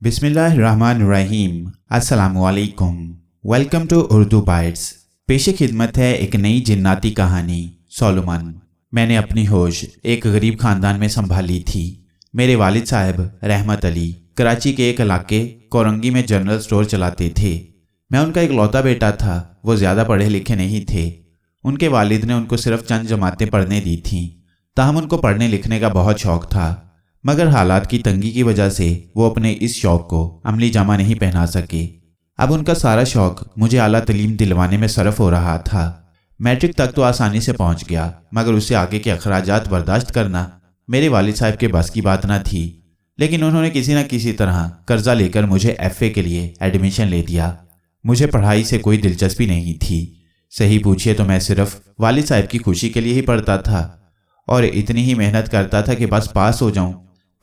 بسم اللہ الرحمن الرحیم۔ السلام علیکم۔ Welcome to Urdu bytes. پیش خدمت ہے ایک نئی جناتی کہانی سولومن۔ میں نے اپنی ہوش ایک غریب خاندان میں سنبھالی تھی۔ میرے والد صاحب رحمت علی کراچی کے ایک علاقے کورنگی میں جنرل سٹور چلاتے تھے۔ میں ان کا اکلوتا بیٹا تھا۔ وہ زیادہ پڑھے لکھے نہیں تھے۔ ان کے والد نے ان کو صرف چند جماعتیں پڑھنے دی تھیں، تاہم ان کو پڑھنے لکھنے کا بہت شوق تھا، مگر حالات کی تنگی کی وجہ سے وہ اپنے اس شوق کو عملی جامہ نہیں پہنا سکے۔ اب ان کا سارا شوق مجھے اعلیٰ تعلیم دلوانے میں صرف ہو رہا تھا۔ میٹرک تک تو آسانی سے پہنچ گیا، مگر اس سے آگے کے اخراجات برداشت کرنا میرے والد صاحب کے بس کی بات نہ تھی۔ لیکن انہوں نے کسی نہ کسی طرح قرضہ لے کر مجھے ایف اے کے لیے ایڈمیشن لے دیا۔ مجھے پڑھائی سے کوئی دلچسپی نہیں تھی۔ صحیح پوچھئے تو میں صرف والد صاحب کی خوشی کے لیے ہی پڑھتا تھا، اور اتنی ہی محنت کرتا تھا کہ بس پاس ہو جاؤں،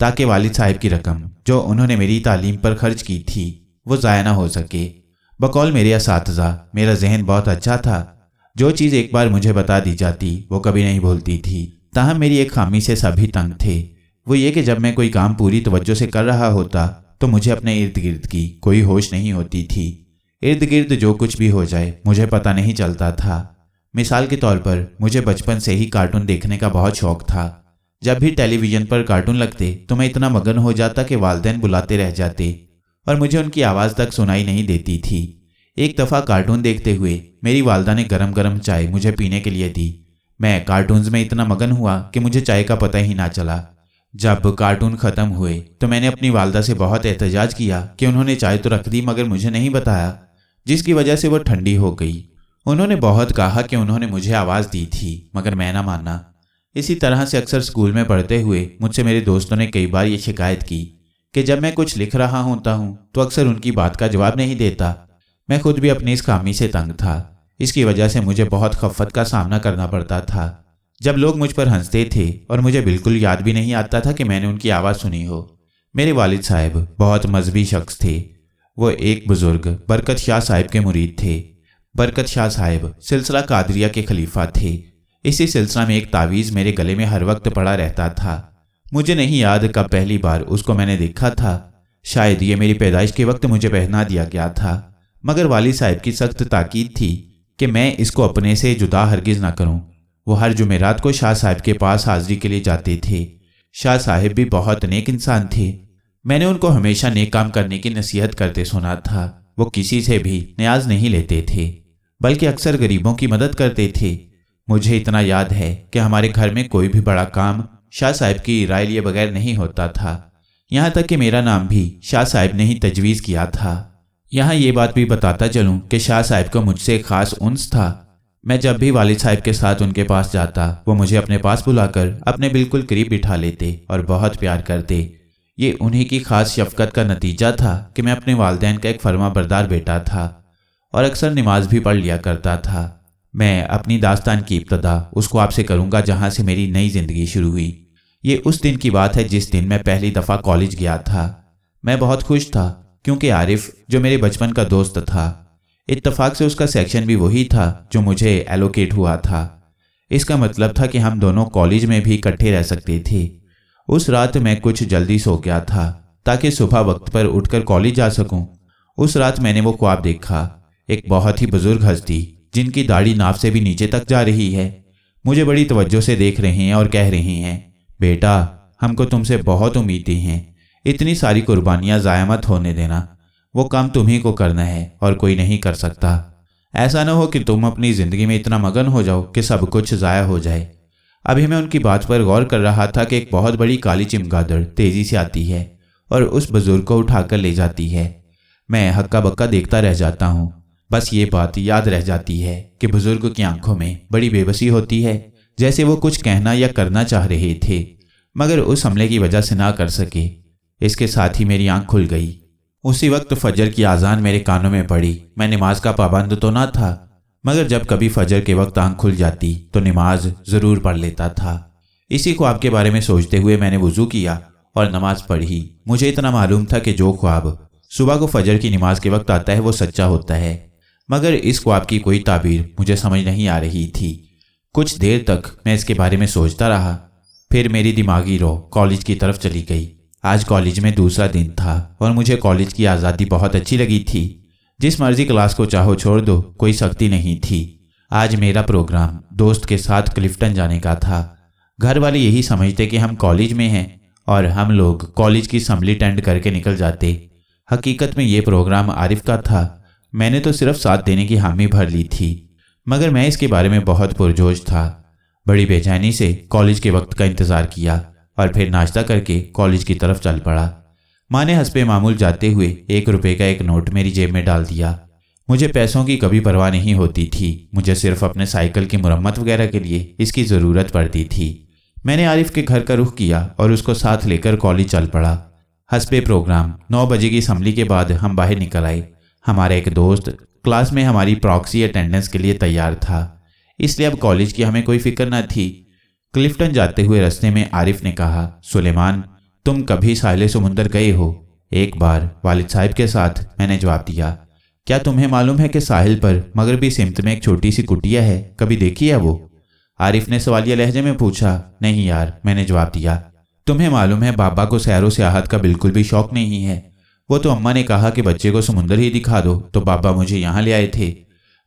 تاکہ والد صاحب کی رقم جو انہوں نے میری تعلیم پر خرچ کی تھی وہ ضائع نہ ہو سکے۔ بقول میرے اساتذہ میرا ذہن بہت اچھا تھا۔ جو چیز ایک بار مجھے بتا دی جاتی وہ کبھی نہیں بھولتی تھی۔ تاہم میری ایک خامی سے سبھی تنگ تھے، وہ یہ کہ جب میں کوئی کام پوری توجہ سے کر رہا ہوتا تو مجھے اپنے ارد گرد کی کوئی ہوش نہیں ہوتی تھی۔ ارد گرد جو کچھ بھی ہو جائے مجھے پتہ نہیں چلتا تھا۔ مثال کے طور پر مجھے بچپن سے ہی کارٹون دیکھنے کا بہت شوق تھا۔ جب بھی ٹیلی ویژن پر کارٹون لگتے تو میں اتنا مگن ہو جاتا کہ والدین بلاتے رہ جاتے اور مجھے ان کی آواز تک سنائی نہیں دیتی تھی۔ ایک دفعہ کارٹون دیکھتے ہوئے میری والدہ نے گرم گرم چائے مجھے پینے کے لیے دی۔ میں کارٹونز میں اتنا مگن ہوا کہ مجھے چائے کا پتہ ہی نہ چلا۔ جب کارٹون ختم ہوئے تو میں نے اپنی والدہ سے بہت احتجاج کیا کہ انہوں نے چائے تو رکھ دی مگر مجھے نہیں بتایا، جس کی وجہ سے وہ ٹھنڈی ہو گئی۔ انہوں نے بہت کہا کہ انہوں نے مجھے آواز دی تھی، مگر میں نہ مانا۔ اسی طرح سے اکثر اسکول میں پڑھتے ہوئے مجھ سے میرے دوستوں نے کئی بار یہ شکایت کی کہ جب میں کچھ لکھ رہا ہوتا ہوں تو اکثر ان کی بات کا جواب نہیں دیتا۔ میں خود بھی اپنی اس خامی سے تنگ تھا۔ اس کی وجہ سے مجھے بہت خفت کا سامنا کرنا پڑتا تھا جب لوگ مجھ پر ہنستے تھے، اور مجھے بالکل یاد بھی نہیں آتا تھا کہ میں نے ان کی آواز سنی ہو۔ میرے والد صاحب بہت مذہبی شخص تھے۔ وہ ایک بزرگ برکت شاہ صاحب کے مرید تھے۔ برکت شاہ صاحب سلسلہ قادریہ کے خلیفہ تھے۔ اسی سلسلہ میں ایک تعویذ میرے گلے میں ہر وقت پڑا رہتا تھا۔ مجھے نہیں یاد کب پہلی بار اس کو میں نے دیکھا تھا۔ شاید یہ میری پیدائش کے وقت مجھے پہنا دیا گیا تھا، مگر والد صاحب کی سخت تاکید تھی کہ میں اس کو اپنے سے جدا ہرگز نہ کروں۔ وہ ہر جمعرات کو شاہ صاحب کے پاس حاضری کے لیے جاتے تھے۔ شاہ صاحب بھی بہت نیک انسان تھے۔ میں نے ان کو ہمیشہ نیک کام کرنے کی نصیحت کرتے سنا تھا۔ وہ کسی سے بھی نیاز نہیں لیتے تھے، بلکہ اکثر غریبوں کی مدد کرتے تھے۔ مجھے اتنا یاد ہے کہ ہمارے گھر میں کوئی بھی بڑا کام شاہ صاحب کی رائے لیے بغیر نہیں ہوتا تھا، یہاں تک کہ میرا نام بھی شاہ صاحب نے ہی تجویز کیا تھا۔ یہاں یہ بات بھی بتاتا چلوں کہ شاہ صاحب کو مجھ سے ایک خاص انس تھا۔ میں جب بھی والد صاحب کے ساتھ ان کے پاس جاتا وہ مجھے اپنے پاس بلا کر اپنے بالکل قریب بٹھا لیتے اور بہت پیار کرتے۔ یہ انہی کی خاص شفقت کا نتیجہ تھا کہ میں اپنے والدین کا ایک فرما بردار بیٹا تھا اور اکثر نماز بھی پڑھ لیا کرتا تھا۔ میں اپنی داستان کی ابتدا اس کو آپ سے کروں گا جہاں سے میری نئی زندگی شروع ہوئی۔ یہ اس دن کی بات ہے جس دن میں پہلی دفعہ کالج گیا تھا۔ میں بہت خوش تھا کیونکہ عارف جو میرے بچپن کا دوست تھا، اتفاق سے اس کا سیکشن بھی وہی تھا جو مجھے ایلوکیٹ ہوا تھا۔ اس کا مطلب تھا کہ ہم دونوں کالج میں بھی اکٹھے رہ سکتے تھے۔ اس رات میں کچھ جلدی سو گیا تھا تاکہ صبح وقت پر اٹھ کر کالج جا سکوں۔ اس رات میں نے وہ خواب دیکھا، ایک بہت ہی بزرگ ہستی جن کی داڑھی ناف سے بھی نیچے تک جا رہی ہے، مجھے بڑی توجہ سے دیکھ رہے ہیں اور کہہ رہے ہیں، بیٹا ہم کو تم سے بہت امیدیں ہیں، اتنی ساری قربانیاں ضائع مت ہونے دینا، وہ کام تمہیں کو کرنا ہے اور کوئی نہیں کر سکتا۔ ایسا نہ ہو کہ تم اپنی زندگی میں اتنا مگن ہو جاؤ کہ سب کچھ ضائع ہو جائے۔ ابھی میں ان کی بات پر غور کر رہا تھا کہ ایک بہت بڑی کالی چمگادڑ تیزی سے آتی ہے اور اس بزرگ کو اٹھا کر لے جاتی ہے۔ میں ہکا بکا دیکھتا رہ جاتا ہوں۔ بس یہ بات یاد رہ جاتی ہے کہ بزرگ کی آنکھوں میں بڑی بے بسی ہوتی ہے، جیسے وہ کچھ کہنا یا کرنا چاہ رہے تھے مگر اس حملے کی وجہ سے نہ کر سکے۔ اس کے ساتھ ہی میری آنکھ کھل گئی۔ اسی وقت فجر کی اذان میرے کانوں میں پڑی۔ میں نماز کا پابند تو نہ تھا، مگر جب کبھی فجر کے وقت آنکھ کھل جاتی تو نماز ضرور پڑھ لیتا تھا۔ اسی خواب کے بارے میں سوچتے ہوئے میں نے وضو کیا اور نماز پڑھی۔ مجھے اتنا معلوم تھا کہ جو خواب صبح کو فجر کی نماز کے وقت آتا ہے وہ سچا ہوتا ہے، مگر اس خواب کی کوئی تعبیر مجھے سمجھ نہیں آ رہی تھی۔ کچھ دیر تک میں اس کے بارے میں سوچتا رہا، پھر میری دماغی رو کالج کی طرف چلی گئی۔ آج کالج میں دوسرا دن تھا اور مجھے کالج کی آزادی بہت اچھی لگی تھی۔ جس مرضی کلاس کو چاہو چھوڑ دو، کوئی سختی نہیں تھی۔ آج میرا پروگرام دوست کے ساتھ کلفٹن جانے کا تھا۔ گھر والے یہی سمجھتے کہ ہم کالج میں ہیں اور ہم لوگ کالج کی اسمبلی اٹینڈ کر کے نکل جاتے۔ حقیقت میں یہ پروگرام عارف کا تھا۔ میں نے تو صرف ساتھ دینے کی حامی بھر لی تھی، مگر میں اس کے بارے میں بہت پرجوش تھا۔ بڑی بے چینی سے کالج کے وقت کا انتظار کیا اور پھر ناشتہ کر کے کالج کی طرف چل پڑا۔ ماں نے حسب معمول جاتے ہوئے 1 روپے کا ایک نوٹ میری جیب میں ڈال دیا۔ مجھے پیسوں کی کبھی پرواہ نہیں ہوتی تھی، مجھے صرف اپنے سائیکل کی مرمت وغیرہ کے لیے اس کی ضرورت پڑتی تھی۔ میں نے عارف کے گھر کا رخ کیا اور اس کو ساتھ لے کر کالج چل پڑا۔ حسب پروگرام 9 بجے کی اسمبلی کے بعد ہم باہر نکل آئے۔ ہمارا ایک دوست کلاس میں ہماری پراکسی اٹینڈنس کے لیے تیار تھا، اس لیے اب کالج کی ہمیں کوئی فکر نہ تھی۔ کلفٹن جاتے ہوئے رستے میں عارف نے کہا، سلیمان تم کبھی ساحل سمندر گئے ہو؟ ایک بار والد صاحب کے ساتھ، میں نے جواب دیا۔ کیا تمہیں معلوم ہے کہ ساحل پر مغربی سمت میں ایک چھوٹی سی کٹیا ہے، کبھی دیکھی ہے وہ؟ عارف نے سوالیہ لہجے میں پوچھا۔ نہیں یار، میں نے جواب دیا۔ تمہیں معلوم ہے بابا کو سیر و سیاحت کا بالکل بھی شوق نہیں ہے۔ وہ تو اماں نے کہا کہ بچے کو سمندر ہی دکھا دو تو بابا مجھے یہاں لے آئے تھے۔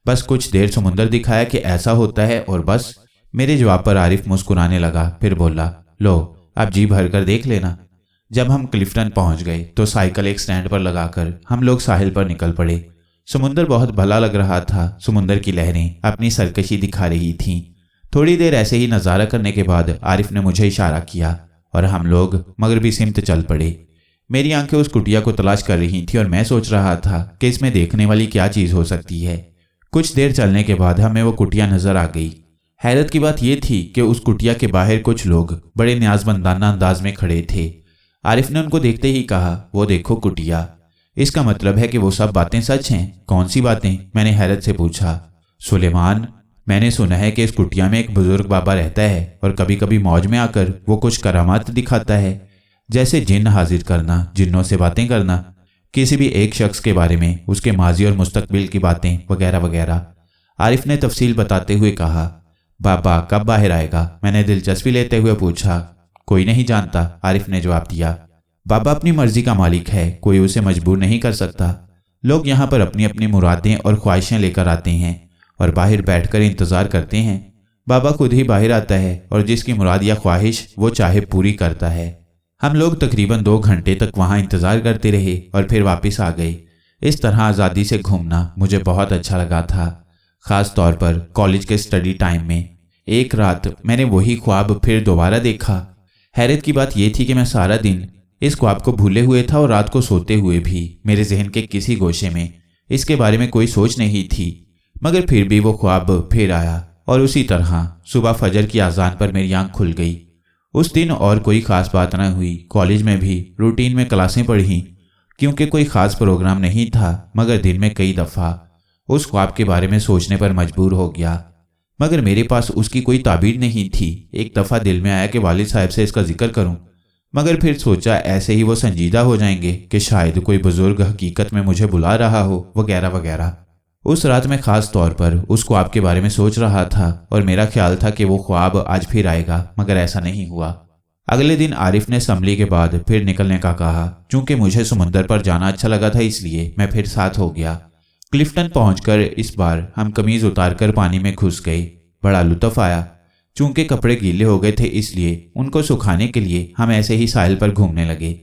بس کچھ دیر سمندر دکھایا کہ ایسا ہوتا ہے اور بس۔ میرے جواب پر عارف مسکرانے لگا، پھر بولا، لو اب جی بھر کر دیکھ لینا۔ جب ہم کلفٹن پہنچ گئے تو سائیکل ایک سٹینڈ پر لگا کر ہم لوگ ساحل پر نکل پڑے۔ سمندر بہت بھلا لگ رہا تھا۔ سمندر کی لہریں اپنی سرکشی دکھا رہی تھیں۔ تھوڑی دیر ایسے ہی نظارہ کرنے کے بعد عارف نے مجھے اشارہ کیا اور ہم لوگ مغربی سمت چل پڑے۔ میری آنکھیں اس کٹیا کو تلاش کر رہی تھیں اور میں سوچ رہا تھا کہ اس میں دیکھنے والی کیا چیز ہو سکتی ہے۔ کچھ دیر چلنے کے بعد ہمیں وہ کٹیا نظر آ گئی۔ حیرت کی بات یہ تھی کہ اس کٹیا کے باہر کچھ لوگ بڑے نیازمندانہ انداز میں کھڑے تھے۔ عارف نے ان کو دیکھتے ہی کہا، وہ دیکھو کٹیا۔ اس کا مطلب ہے کہ وہ سب باتیں سچ ہیں؟ کون سی باتیں؟ میں نے حیرت سے پوچھا۔ سلیمان، میں نے سنا ہے کہ اس کٹیا میں ایک بزرگ بابا رہتا ہے اور کبھی کبھی موج میں آ کر وہ کچھ کرامات دکھاتا ہے، جیسے جن حاضر کرنا، جنوں سے باتیں کرنا، کسی بھی ایک شخص کے بارے میں، اس کے ماضی اور مستقبل کی باتیں وغیرہ وغیرہ۔ عارف نے تفصیل بتاتے ہوئے کہا۔ بابا کب باہر آئے گا؟ میں نے دلچسپی لیتے ہوئے پوچھا۔ کوئی نہیں جانتا، عارف نے جواب دیا۔ بابا اپنی مرضی کا مالک ہے، کوئی اسے مجبور نہیں کر سکتا۔ لوگ یہاں پر اپنی اپنی مرادیں اور خواہشیں لے کر آتے ہیں اور باہر بیٹھ کر انتظار کرتے ہیں۔ بابا خود ہی باہر آتا ہے اور جس کی مراد یا خواہش وہ چاہے پوری کرتا ہے۔ ہم لوگ تقریباً 2 گھنٹے تک وہاں انتظار کرتے رہے اور پھر واپس آ گئے۔ اس طرح آزادی سے گھومنا مجھے بہت اچھا لگا تھا، خاص طور پر کالج کے اسٹڈی ٹائم میں۔ ایک رات میں نے وہی خواب پھر دوبارہ دیکھا۔ حیرت کی بات یہ تھی کہ میں سارا دن اس خواب کو بھولے ہوئے تھا اور رات کو سوتے ہوئے بھی میرے ذہن کے کسی گوشے میں اس کے بارے میں کوئی سوچ نہیں تھی، مگر پھر بھی وہ خواب پھر آیا اور اسی طرح صبح فجر کی اذان پر میری آنکھ کھل گئی۔ اس دن اور کوئی خاص بات نہ ہوئی۔ کالج میں بھی روٹین میں کلاسیں پڑھیں کیونکہ کوئی خاص پروگرام نہیں تھا، مگر دن میں کئی دفعہ اس خواب کے بارے میں سوچنے پر مجبور ہو گیا، مگر میرے پاس اس کی کوئی تعبیر نہیں تھی۔ ایک دفعہ دل میں آیا کہ والد صاحب سے اس کا ذکر کروں، مگر پھر سوچا ایسے ہی وہ سنجیدہ ہو جائیں گے کہ شاید کوئی بزرگ حقیقت میں مجھے بلا رہا ہو وغیرہ وغیرہ۔ اس رات میں خاص طور پر اس خواب کے بارے میں سوچ رہا تھا اور میرا خیال تھا کہ وہ خواب آج پھر آئے گا، مگر ایسا نہیں ہوا۔ اگلے دن عارف نے اسمبلی کے بعد پھر نکلنے کا کہا۔ چونکہ مجھے سمندر پر جانا اچھا لگا تھا اس لیے میں پھر ساتھ ہو گیا۔ کلفٹن پہنچ کر اس بار ہم قمیض اتار کر پانی میں گھس گئے۔ بڑا لطف آیا۔ چونکہ کپڑے گیلے ہو گئے تھے اس لیے ان کو سکھانے کے لیے ہم ایسے ہی ساحل پر گھومنے لگے۔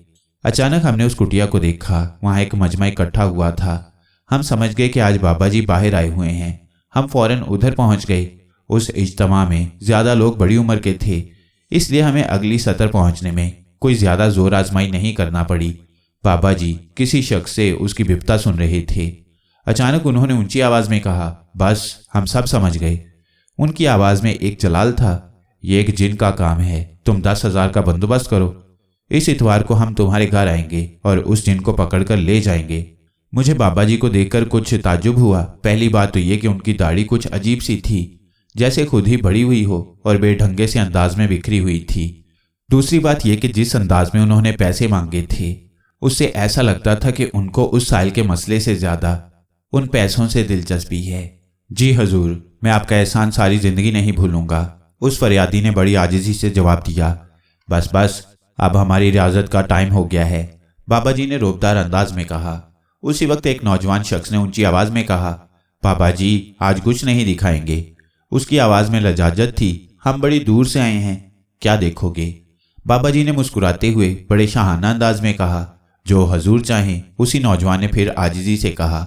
اچانک ہم نے اس کٹیا کو دیکھا، وہاں ایک مجمع اکٹھا ہوا تھا۔ ہم سمجھ گئے کہ آج بابا جی باہر آئے ہوئے ہیں۔ ہم فوراً ادھر پہنچ گئے۔ اس اجتماع میں زیادہ لوگ بڑی عمر کے تھے، اس لیے ہمیں اگلی سطر پہنچنے میں کوئی زیادہ زور آزمائی نہیں کرنا پڑی۔ بابا جی کسی شخص سے اس کی بپتا سن رہے تھے۔ اچانک انہوں نے اونچی آواز میں کہا، بس ہم سب سمجھ گئے۔ ان کی آواز میں ایک جلال تھا۔ یہ ایک جن کا کام ہے، تم 10,000 کا بندوبست کرو۔ اس اتوار کو ہم تمہارے گھر آئیں گے اور اس جن کو پکڑ کر لے جائیں گے۔ مجھے بابا جی کو دیکھ کر کچھ تعجب ہوا۔ پہلی بات تو یہ کہ ان کی داڑھی کچھ عجیب سی تھی، جیسے خود ہی بڑی ہوئی ہو اور بے ڈھنگے سے انداز میں بکھری ہوئی تھی۔ دوسری بات یہ کہ جس انداز میں انہوں نے پیسے مانگے تھے، اس سے ایسا لگتا تھا کہ ان کو اس سائل کے مسئلے سے زیادہ ان پیسوں سے دلچسپی ہے۔ جی حضور، میں آپ کا احسان ساری زندگی نہیں بھولوں گا، اس فریادی نے بڑی عاجزی سے جواب دیا۔ بس بس، अब हमारी रियाजत का टाइम हो गया है, बाबा जी ने रोबदार अंदाज में कहा। उसी वक्त एक नौजवान शख्स ने ऊंची आवाज में कहा, बाबा जी आज कुछ नहीं दिखाएंगे। उसकी आवाज में लजाजत थी। हम बड़ी दूर से आए हैं, क्या देखोगे? बाबा जी ने मुस्कुराते हुए बड़े शाहाना अंदाज में कहा, जो हजूर चाहें। उसी नौजवान ने फिर आजिजी से कहा,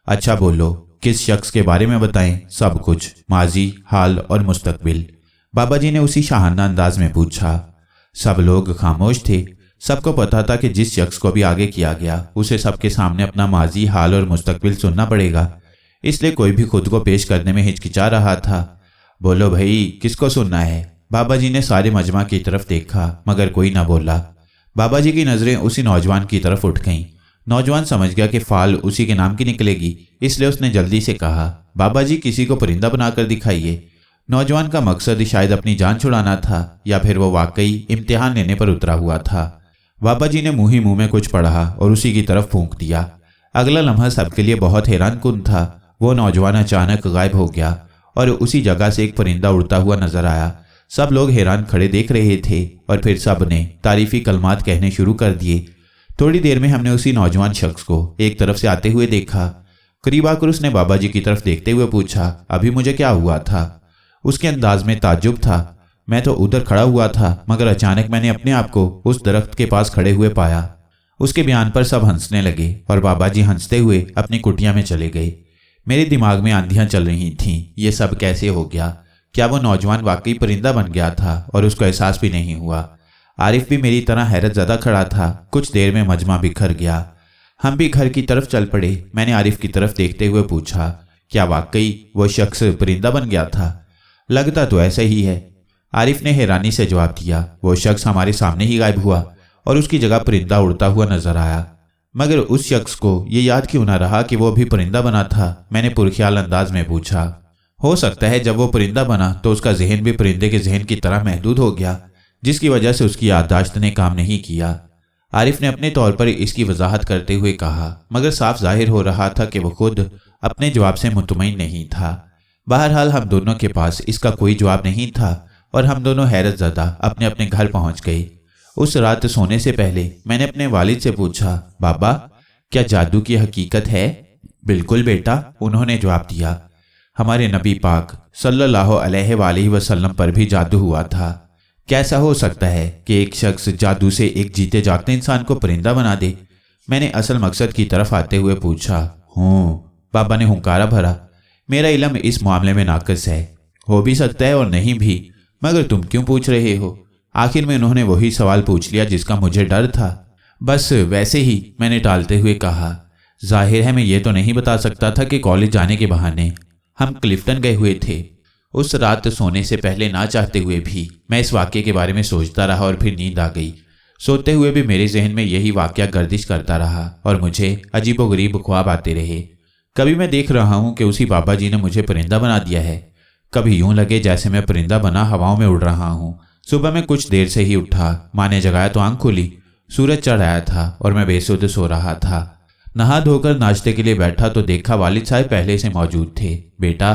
अच्छा बोलो, किस शख्स के बारे में बताएं? सब कुछ, माजी, हाल और मुस्तकबिल। बाबा जी ने उसी शाहाना अंदाज में पूछा। सब लोग खामोश थे। सबको पता था कि जिस शख्स को भी आगे किया गया उसे सबके सामने अपना माजी, हाल और मुस्तकबिल सुनना पड़ेगा, इसलिए कोई भी खुद को पेश करने में हिचकिचा रहा था। बोलो भाई, किसको सुनना है? बाबा जी ने सारे मजमा की तरफ देखा मगर कोई ना बोला। बाबा जी की नजरें उसी नौजवान की तरफ उठ गईं। नौजवान समझ गया कि फाल उसी के नाम की निकलेगी, इसलिए उसने जल्दी से कहा, बाबा जी किसी को परिंदा बनाकर दिखाइए। नौजवान का मकसद शायद अपनी जान छुड़ाना था या फिर वो वाकई इम्तिहान लेने पर उतरा हुआ था। बाबा जी ने मुंह ही मुंह में कुछ पढ़ा और उसी की तरफ फूंक दिया। अगला लम्हा सबके लिए बहुत हैरान कुन था। वो नौजवान अचानक गायब हो गया और उसी जगह से एक परिंदा उड़ता हुआ नजर आया। सब लोग हैरान खड़े देख रहे थे और फिर सब ने तारीफी कलमात कहने शुरू कर दिए। थोड़ी देर में हमने उसी नौजवान शख्स को एक तरफ से आते हुए देखा। करीब आकर उसने बाबा जी की तरफ देखते हुए पूछा, अभी मुझे क्या हुआ था? उसके अंदाज में ताज्जुब था। मैं तो उधर खड़ा हुआ था मगर अचानक मैंने अपने आप को उस दरख्त के पास खड़े हुए पाया। उसके बयान पर सब हंसने लगे और बाबा जी हंसते हुए अपनी कुटिया में चले गए। मेरे दिमाग में आंधियां चल रही थीं। ये सब कैसे हो गया? क्या वो नौजवान वाकई परिंदा बन गया था और उसको एहसास भी नहीं हुआ? आरिफ भी मेरी तरह हैरत ज़दा खड़ा था। कुछ देर में मजमा बिखर गया। हम भी घर की तरफ चल पड़े। मैंने आरिफ की तरफ देखते हुए पूछा, क्या वाकई वो शख्स परिंदा बन गया था? लगता तो ऐसा ही है। आरिफ ने हैरानी से जवाब दिया, वो शख्स हमारे सामने ही गायब हुआ और उसकी जगह परिंदा उड़ता हुआ नजर आया। मगर उस शख्स को ये याद क्यों ना रहा कि वो भी परिंदा बना था? मैंने पुरख्याल अंदाज में पूछा। हो सकता है जब वो परिंदा बना तो उसका जहन भी परिंदे के जहन की तरह महदूद हो गया, जिसकी वजह से उसकी याददाश्त ने काम नहीं किया। आरिफ ने अपने तौर पर इसकी वजाहत करते हुए कहा, मगर साफ जाहिर हो रहा था कि वो खुद अपने जवाब से मुतमईन नहीं था। बहरहाल हम दोनों के पास इसका कोई जवाब नहीं था और हम दोनों हैरत ज़दा अपने अपने घर पहुंच गए। उस रात सोने से पहले मैंने अपने वालिद से पूछा, बाबा क्या जादू की हकीकत है? बिल्कुल बेटा, उन्होंने जवाब दिया। हमारे नबी पाक सल्लल्लाहु अलैहि वसल्लम पर भी जादू हुआ था। कैसा हो सकता है कि एक शख्स जादू से एक जीते जागते इंसान को परिंदा बना दे? मैंने असल मकसद की तरफ आते हुए पूछा। बाबा ने हुंकारा भरा, मेरा इल्म इस मामले में नाक़िस है। हो भी सकता है और नहीं भी, मगर तुम क्यों पूछ रहे हो? आखिर में उन्होंने वही सवाल पूछ लिया जिसका मुझे डर था। बस वैसे ही, मैंने टालते हुए कहा। जाहिर है मैं ये तो नहीं बता सकता था कि कॉलेज जाने के बहाने हम क्लिफ्टन गए हुए थे। उस रात सोने से पहले ना चाहते हुए भी मैं इस वाक़े के बारे में सोचता रहा और फिर नींद आ गई। सोते हुए भी मेरे जहन में यही वाक़या गर्दिश करता रहा और मुझे अजीबोगरीब ख्वाब आते रहे। कभी मैं देख रहा हूँ कि उसी बाबा जी ने मुझे परिंदा बना दिया है, कभी यूं लगे जैसे मैं परिंदा बना हवाओं में उड़ रहा हूँ। सुबह मैं कुछ देर से ही उठा। माँ ने जगाया तो आंख खुली। सूरज चढ़ आया था और मैं बेसुध सो रहा था। नहा धोकर नाश्ते के लिए बैठा तो देखा वालिद साहब पहले से मौजूद थे। बेटा,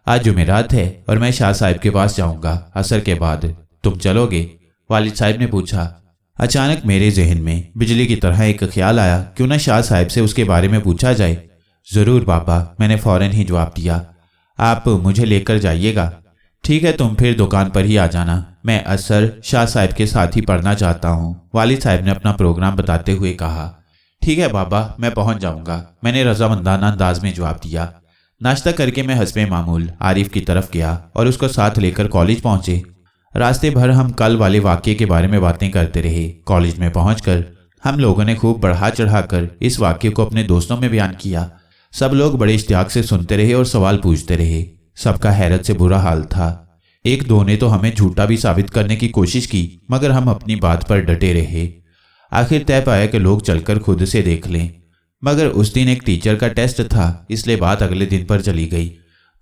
आज जुमेरात है और मैं शाह साहब के पास जाऊंगा असर के बाद, तुम चलोगे? वालिद साहब ने पूछा। अचानक मेरे जहन में बिजली की तरह एक ख्याल आया, क्यों ना शाह साहब से उसके बारे में पूछा जाए। जरूर बाबा, मैंने फौरन ही जवाब दिया। आप मुझे लेकर जाइएगा। ठीक है, तुम फिर दुकान पर ही आ जाना। मैं असर शाह साहब के साथ ही पढ़ना चाहता हूँ, वालिद साहब ने अपना प्रोग्राम बताते हुए कहा। ठीक है बाबा, मैं पहुंच जाऊंगा, मैंने रजामंदाना अंदाज में जवाब दिया। नाश्ता करके मैं हस्बे मामूल आरिफ की तरफ गया और उसको साथ लेकर कॉलेज पहुंचे। रास्ते भर हम कल वाले वाक़ये के बारे में बातें करते रहे। कॉलेज में पहुंचकर हम लोगों ने खूब बढ़ा चढ़ाकर इस वाक़ये को अपने दोस्तों में बयान किया। सब लोग बड़े इश्तियाक से सुनते रहे और सवाल पूछते रहे। सबका हैरत से बुरा हाल था। एक दो ने तो हमें झूठा भी साबित करने की कोशिश की, मगर हम अपनी बात पर डटे रहे। आखिर तय पाया कि लोग चलकर खुद से देख लें, मगर उस दिन एक टीचर का टेस्ट था, इसलिए बात अगले दिन पर चली गई।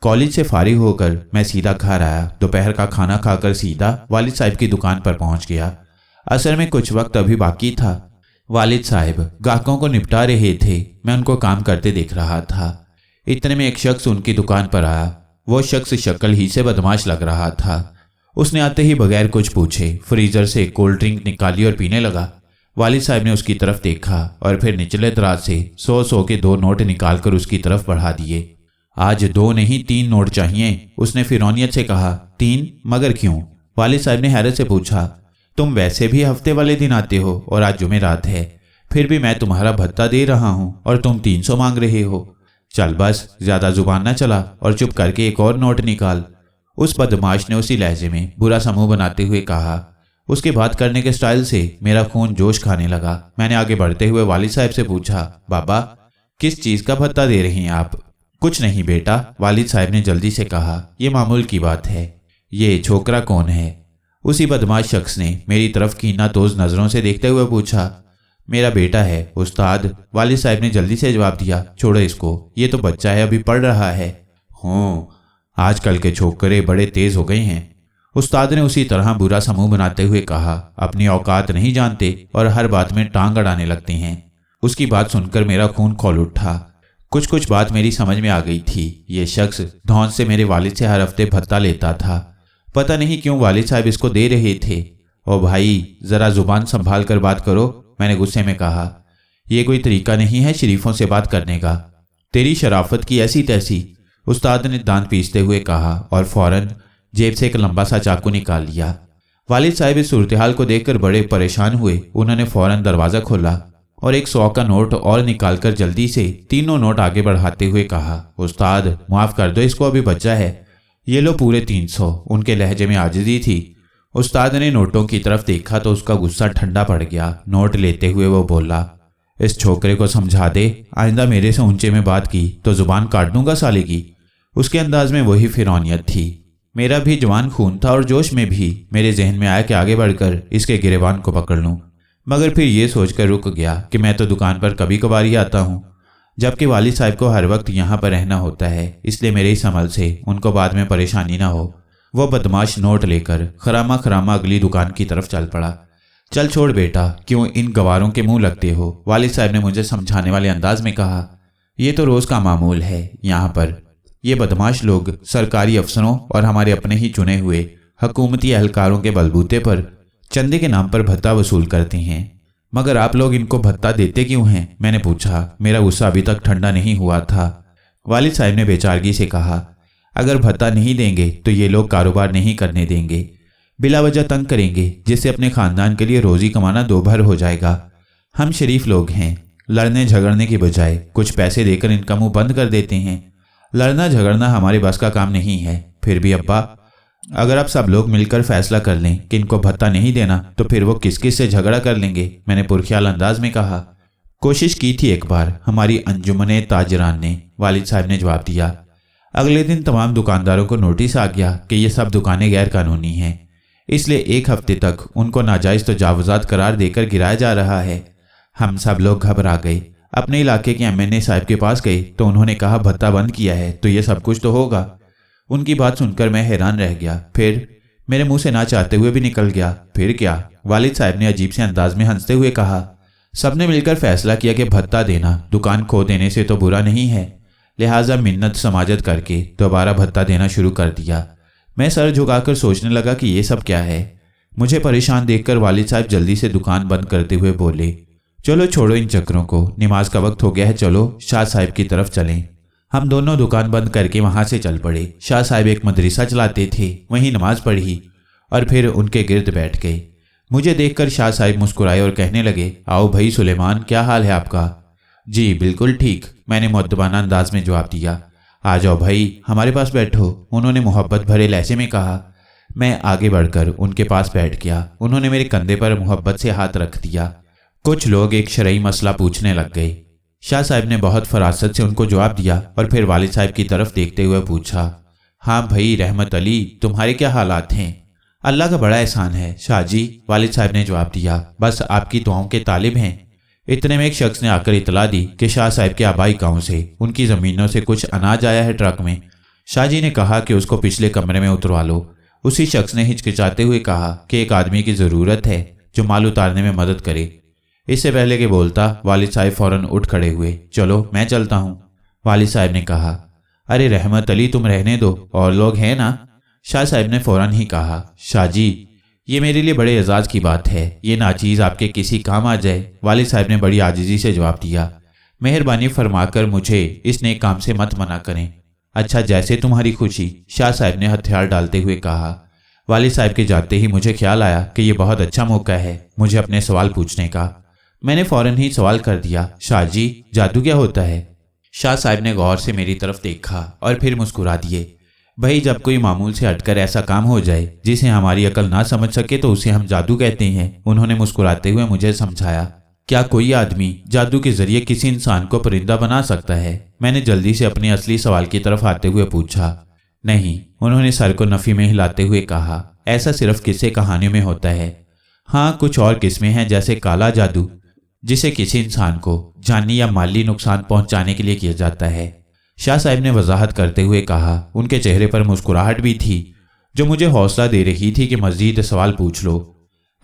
कॉलेज से फारिग होकर मैं सीधा घर आया। दोपहर का खाना खाकर सीधा वालिद साहब की दुकान पर पहुंच गया। असल में कुछ वक्त अभी बाकी था। वालिद साहब ग्राहकों को निपटा रहे थे, मैं उनको काम करते देख रहा था। इतने में एक शख्स उनकी दुकान पर आया। वो शख्स शक्ल ही से बदमाश लग रहा था। उसने आते ही बगैर कुछ पूछे फ्रीजर से कोल्ड ड्रिंक निकाली और पीने लगा। वालिद साहब ने उसकी तरफ देखा और फिर निचले दराज से 100 के 2 नोट निकालकर उसकी तरफ बढ़ा दिए। आज 2 नहीं 3 नोट चाहिए, उसने फिरौनियत से कहा। 3? मगर क्यों? वालिद साहब ने हैरत से पूछा। तुम वैसे भी हफ्ते वाले दिन आते हो और आज जुमेरात है, फिर भी मैं तुम्हारा भत्ता दे रहा हूं और तुम 300 मांग रहे हो। चल बस, ज्यादा जुबान ना चला और चुप करके एक और नोट निकाल। उस बदमाश ने उसी लहजे में बुरा सा मुंह बनाते हुए कहा। उसके बात करने के स्टाइल से मेरा खून जोश खाने लगा। मैंने आगे बढ़ते हुए वालिद साहब से पूछा, बाबा किस चीज का भत्ता दे रहे हैं आप? कुछ नहीं बेटा, वालिद साहब ने जल्दी से कहा, यह मामूल की बात है। ये छोकरा कौन है? उसी बदमाश शख्स ने मेरी तरफ कीनातोज नजरों से देखते हुए पूछा। मेरा बेटा है उस्ताद, वालिद साहब ने जल्दी से जवाब दिया। छोड़ो इसको, ये तो बच्चा है, अभी पढ़ रहा है। आजकल के छोकरे बड़े तेज हो गए हैं, उस्ताद ने उसी तरह बुरा सा मुंह बनाते हुए कहा। अपनी औकात नहीं जानते और हर बात में टांग अड़ाने लगते हैं। उसकी बात सुनकर मेरा खून खौल उठा। कुछ बात मेरी समझ में आ गई थी। ये शख्स धौन से मेरे वालिद से हर हफ्ते भत्ता लेता था। पता नहीं क्यों वालिद साहब इसको दे रहे थे। ओ भाई, जरा जुबान संभाल कर बात करो, मैंने गुस्से में कहा। यह कोई तरीका नहीं है शरीफों से बात करने का। तेरी शराफत की ऐसी तैसी, उस्ताद ने दांत पीसते हुए कहा और फौरन जेब से एक लंबा सा चाकू निकाल लिया। वालिद साहब इस सूरत-ए-हाल को देखकर बड़े परेशान हुए। उन्होंने फौरन दरवाज़ा खोला और एक 100 का नोट और निकालकर जल्दी से 3 नोट आगे बढ़ाते हुए कहा, उस्ताद माफ़ कर दो इसको, अभी बच्चा है। ये लो पूरे 300। उनके लहजे में आजिज़ी थी। उस्ताद ने नोटों की तरफ देखा तो उसका गुस्सा ठंडा पड़ गया। नोट लेते हुए वो बोला, इस छोकरे को समझा दे, आइंदा मेरे से ऊंचे में बात की तो जुबान काट दूंगा साले की। उसके अंदाज में वही फिरौनियत थी। मेरा भी जवान खून था और जोश में भी मेरे जहन में आया कि आगे बढ़कर इसके गिरेबान को पकड़ लूं, मगर फिर ये सोचकर रुक गया कि मैं तो दुकान पर कभी कभार ही आता हूं, जबकि वालिद साहब को हर वक्त यहाँ पर रहना होता है, इसलिए मेरे इस अमल से उनको बाद में परेशानी ना हो। वो बदमाश नोट लेकर खरामा खरामा अगली दुकान की तरफ चल पड़ा। चल छोड़ बेटा, क्यों इन गवारों के मुंह लगते हो, वालिद साहब ने मुझे समझाने वाले अंदाज में कहा। ये तो रोज का मामूल है यहाँ पर। ये बदमाश लोग सरकारी अफसरों और हमारे अपने ही चुने हुए हुकूमती एहलकारों के बलबूते पर चंदे के नाम पर भत्ता वसूल करते हैं। मगर आप लोग इनको भत्ता देते क्यों हैं? मैंने पूछा। मेरा गुस्सा अभी तक ठंडा नहीं हुआ था। वालिद साहब ने बेचारगी से कहा, अगर भत्ता नहीं देंगे तो ये लोग कारोबार नहीं करने देंगे, बिला वजह तंग करेंगे, जिससे अपने खानदान के लिए रोजी कमाना दोभर हो जाएगा। हम शरीफ लोग हैं, लड़ने झगड़ने की बजाय कुछ पैसे देकर इनका मुंह बंद कर देते हैं। लड़ना झगड़ना हमारे बस का काम नहीं है। फिर भी अब्बा, अगर आप सब लोग मिलकर फैसला कर लें कि इनको भत्ता नहीं देना तो फिर वो किस किस से झगड़ा कर लेंगे, मैंने पुरख्याल अंदाज में कहा। कोशिश की थी एक बार हमारी अंजुमने ताजरान ने, वालिद साहब ने जवाब दिया। अगले दिन तमाम दुकानदारों को नोटिस आ गया कि ये सब दुकानें गैर कानूनी हैं, इसलिए 1 हफ्ते तक उनको नाजायज़ तजावुज़ात करार देकर गिराया जा रहा है। हम सब लोग घबरा गए। अपने इलाके के एमएनए साहब के पास गए तो उन्होंने कहा भत्ता बंद किया है तो ये सब कुछ तो होगा। उनकी बात सुनकर मैं हैरान रह गया। फिर मेरे मुंह से ना चाहते हुए भी निकल गया, फिर क्या? वालिद साहब ने अजीब से अंदाज में हंसते हुए कहा, सबने मिलकर फैसला किया कि भत्ता देना दुकान खो देने से तो बुरा नहीं है, लिहाजा मिन्नत समाजत करके दोबारा भत्ता देना शुरू कर दिया। मैं सर झुकाकर सोचने लगा कि ये सब क्या है। मुझे परेशान देखकर वालिद साहब जल्दी से दुकान बंद करते हुए बोले, चलो छोड़ो इन चक्रों को, नमाज का वक्त हो गया है, चलो शाह साहब की तरफ चलें। हम दोनों दुकान बंद करके वहां से चल पड़े। शाह साहब एक मदरसा चलाते थे, वहीं नमाज पढ़ी और फिर उनके गिर्द बैठ गए। मुझे देखकर शाह साहब मुस्कुराए और कहने लगे, आओ भाई सुलेमान, क्या हाल है आपका? जी बिल्कुल ठीक, मैंने मुअद्दबाना अंदाज में जवाब दिया। आ जाओ भाई, हमारे पास बैठो, उन्होंने मोहब्बत भरे लहजे में कहा। मैं आगे बढ़कर उनके पास बैठ गया। उन्होंने मेरे कंधे पर मोहब्बत से हाथ रख दिया। कुछ लोग एक शरई मसला पूछने लग गए। शाह साहब ने बहुत फरासत से उनको जवाब दिया और फिर वालिद साहब की तरफ देखते हुए पूछा, हाँ भाई रहमत अली, तुम्हारे क्या हालात हैं? अल्लाह का बड़ा एहसान है शाह जी, वालिद साहब ने जवाब दिया, बस आपकी दुआओं के तालिब हैं। इतने में एक शख्स ने आकर इतला दी कि शाह साहब के आबाई गांव से उनकी ज़मीनों से कुछ अनाज आया है ट्रक में। शाह जी ने कहा कि उसको पिछले कमरे में उतरवा लो। उसी शख्स ने हिचकिचाते हुए कहा कि एक आदमी की ज़रूरत है जो माल उतारने में मदद करे। इससे पहले कि बोलता, वालिद साहब फौरन उठ खड़े हुए। चलो मैं चलता हूँ, वालिद साहब ने कहा। अरे रहमत अली, तुम रहने दो, और लोग हैं ना? शाह साहब ने फौरन ही कहा, शाह जी, ये मेरे लिए बड़े एजाज की बात है, ये नाचीज़ आपके किसी काम आ जाए। वालिद साहब ने बड़ी आजिज़ी से जवाब दिया, मेहरबानी फरमाकर मुझे इस नेक काम से मत मना करें। अच्छा, जैसे तुम्हारी खुशी, शाह साहब ने हथियार डालते हुए कहा। वालिद साहब के जाते ही मुझे ख्याल आया कि ये बहुत अच्छा मौका है मुझे अपने सवाल पूछने का। मैंने फौरन ही सवाल कर दिया, शाह जी, जादू क्या होता है? शाह साहब ने गौर से मेरी तरफ देखा और फिर मुस्कुरा दिए। भाई, जब कोई मामूल से हटकर ऐसा काम हो जाए जिसे हमारी अकल ना समझ सके तो उसे हम जादू कहते हैं। उन्होंने मुस्कुराते हुए मुझे समझाया। क्या कोई आदमी जादू के जरिए किसी इंसान को परिंदा बना सकता है? मैंने जल्दी से अपने असली सवाल की तरफ आते हुए पूछा। नहीं, उन्होंने सर को नफी में हिलाते हुए कहा, ऐसा सिर्फ किस्से कहानियों में होता है। हाँ, कुछ और किस्में हैं, जैसे काला जादू, जिसे किसी इंसान को जानी या माली नुकसान पहुंचाने के लिए किया जाता है। शाह साहब ने वजाहत करते हुए कहा। उनके चेहरे पर मुस्कुराहट भी थी जो मुझे हौसला दे रही थी कि मजीद सवाल पूछ लो।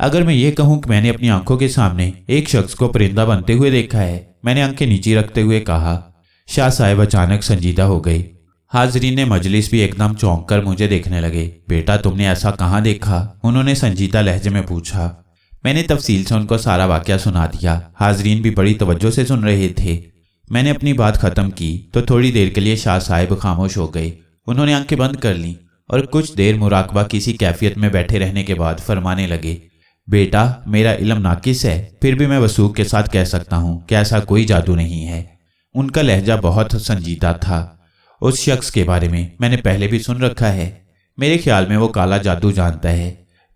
अगर मैं ये कहूं कि मैंने अपनी आंखों के सामने एक शख्स को परिंदा बनते हुए देखा है, मैंने आंखें नीचे रखते हुए कहा। शाह साहब अचानक संजीदा हो गई। हाजरीन मजलिस भी एकदम चौंक कर मुझे देखने लगे। बेटा, तुमने ऐसा कहाँ देखा? उन्होंने संजीदा लहजे में पूछा। मैंने तफसील से उनको सारा वाकया सुना दिया। हाजरीन भी बड़ी तवज्जो से सुन रहे थे। मैंने अपनी बात ख़त्म की तो थोड़ी देर के लिए शाह साहब खामोश हो गए। उन्होंने आंखें बंद कर लीं और कुछ देर मुराकबा किसी कैफियत में बैठे रहने के बाद फरमाने लगे, बेटा, मेरा इल्म नाकिस है, फिर भी मैं वसूख के साथ कह सकता हूँ कि ऐसा कोई जादू नहीं है। उनका लहजा बहुत संजीदा था। उस शख्स के बारे में मैंने पहले भी सुन रखा है। मेरे ख्याल में वो काला जादू जानता है।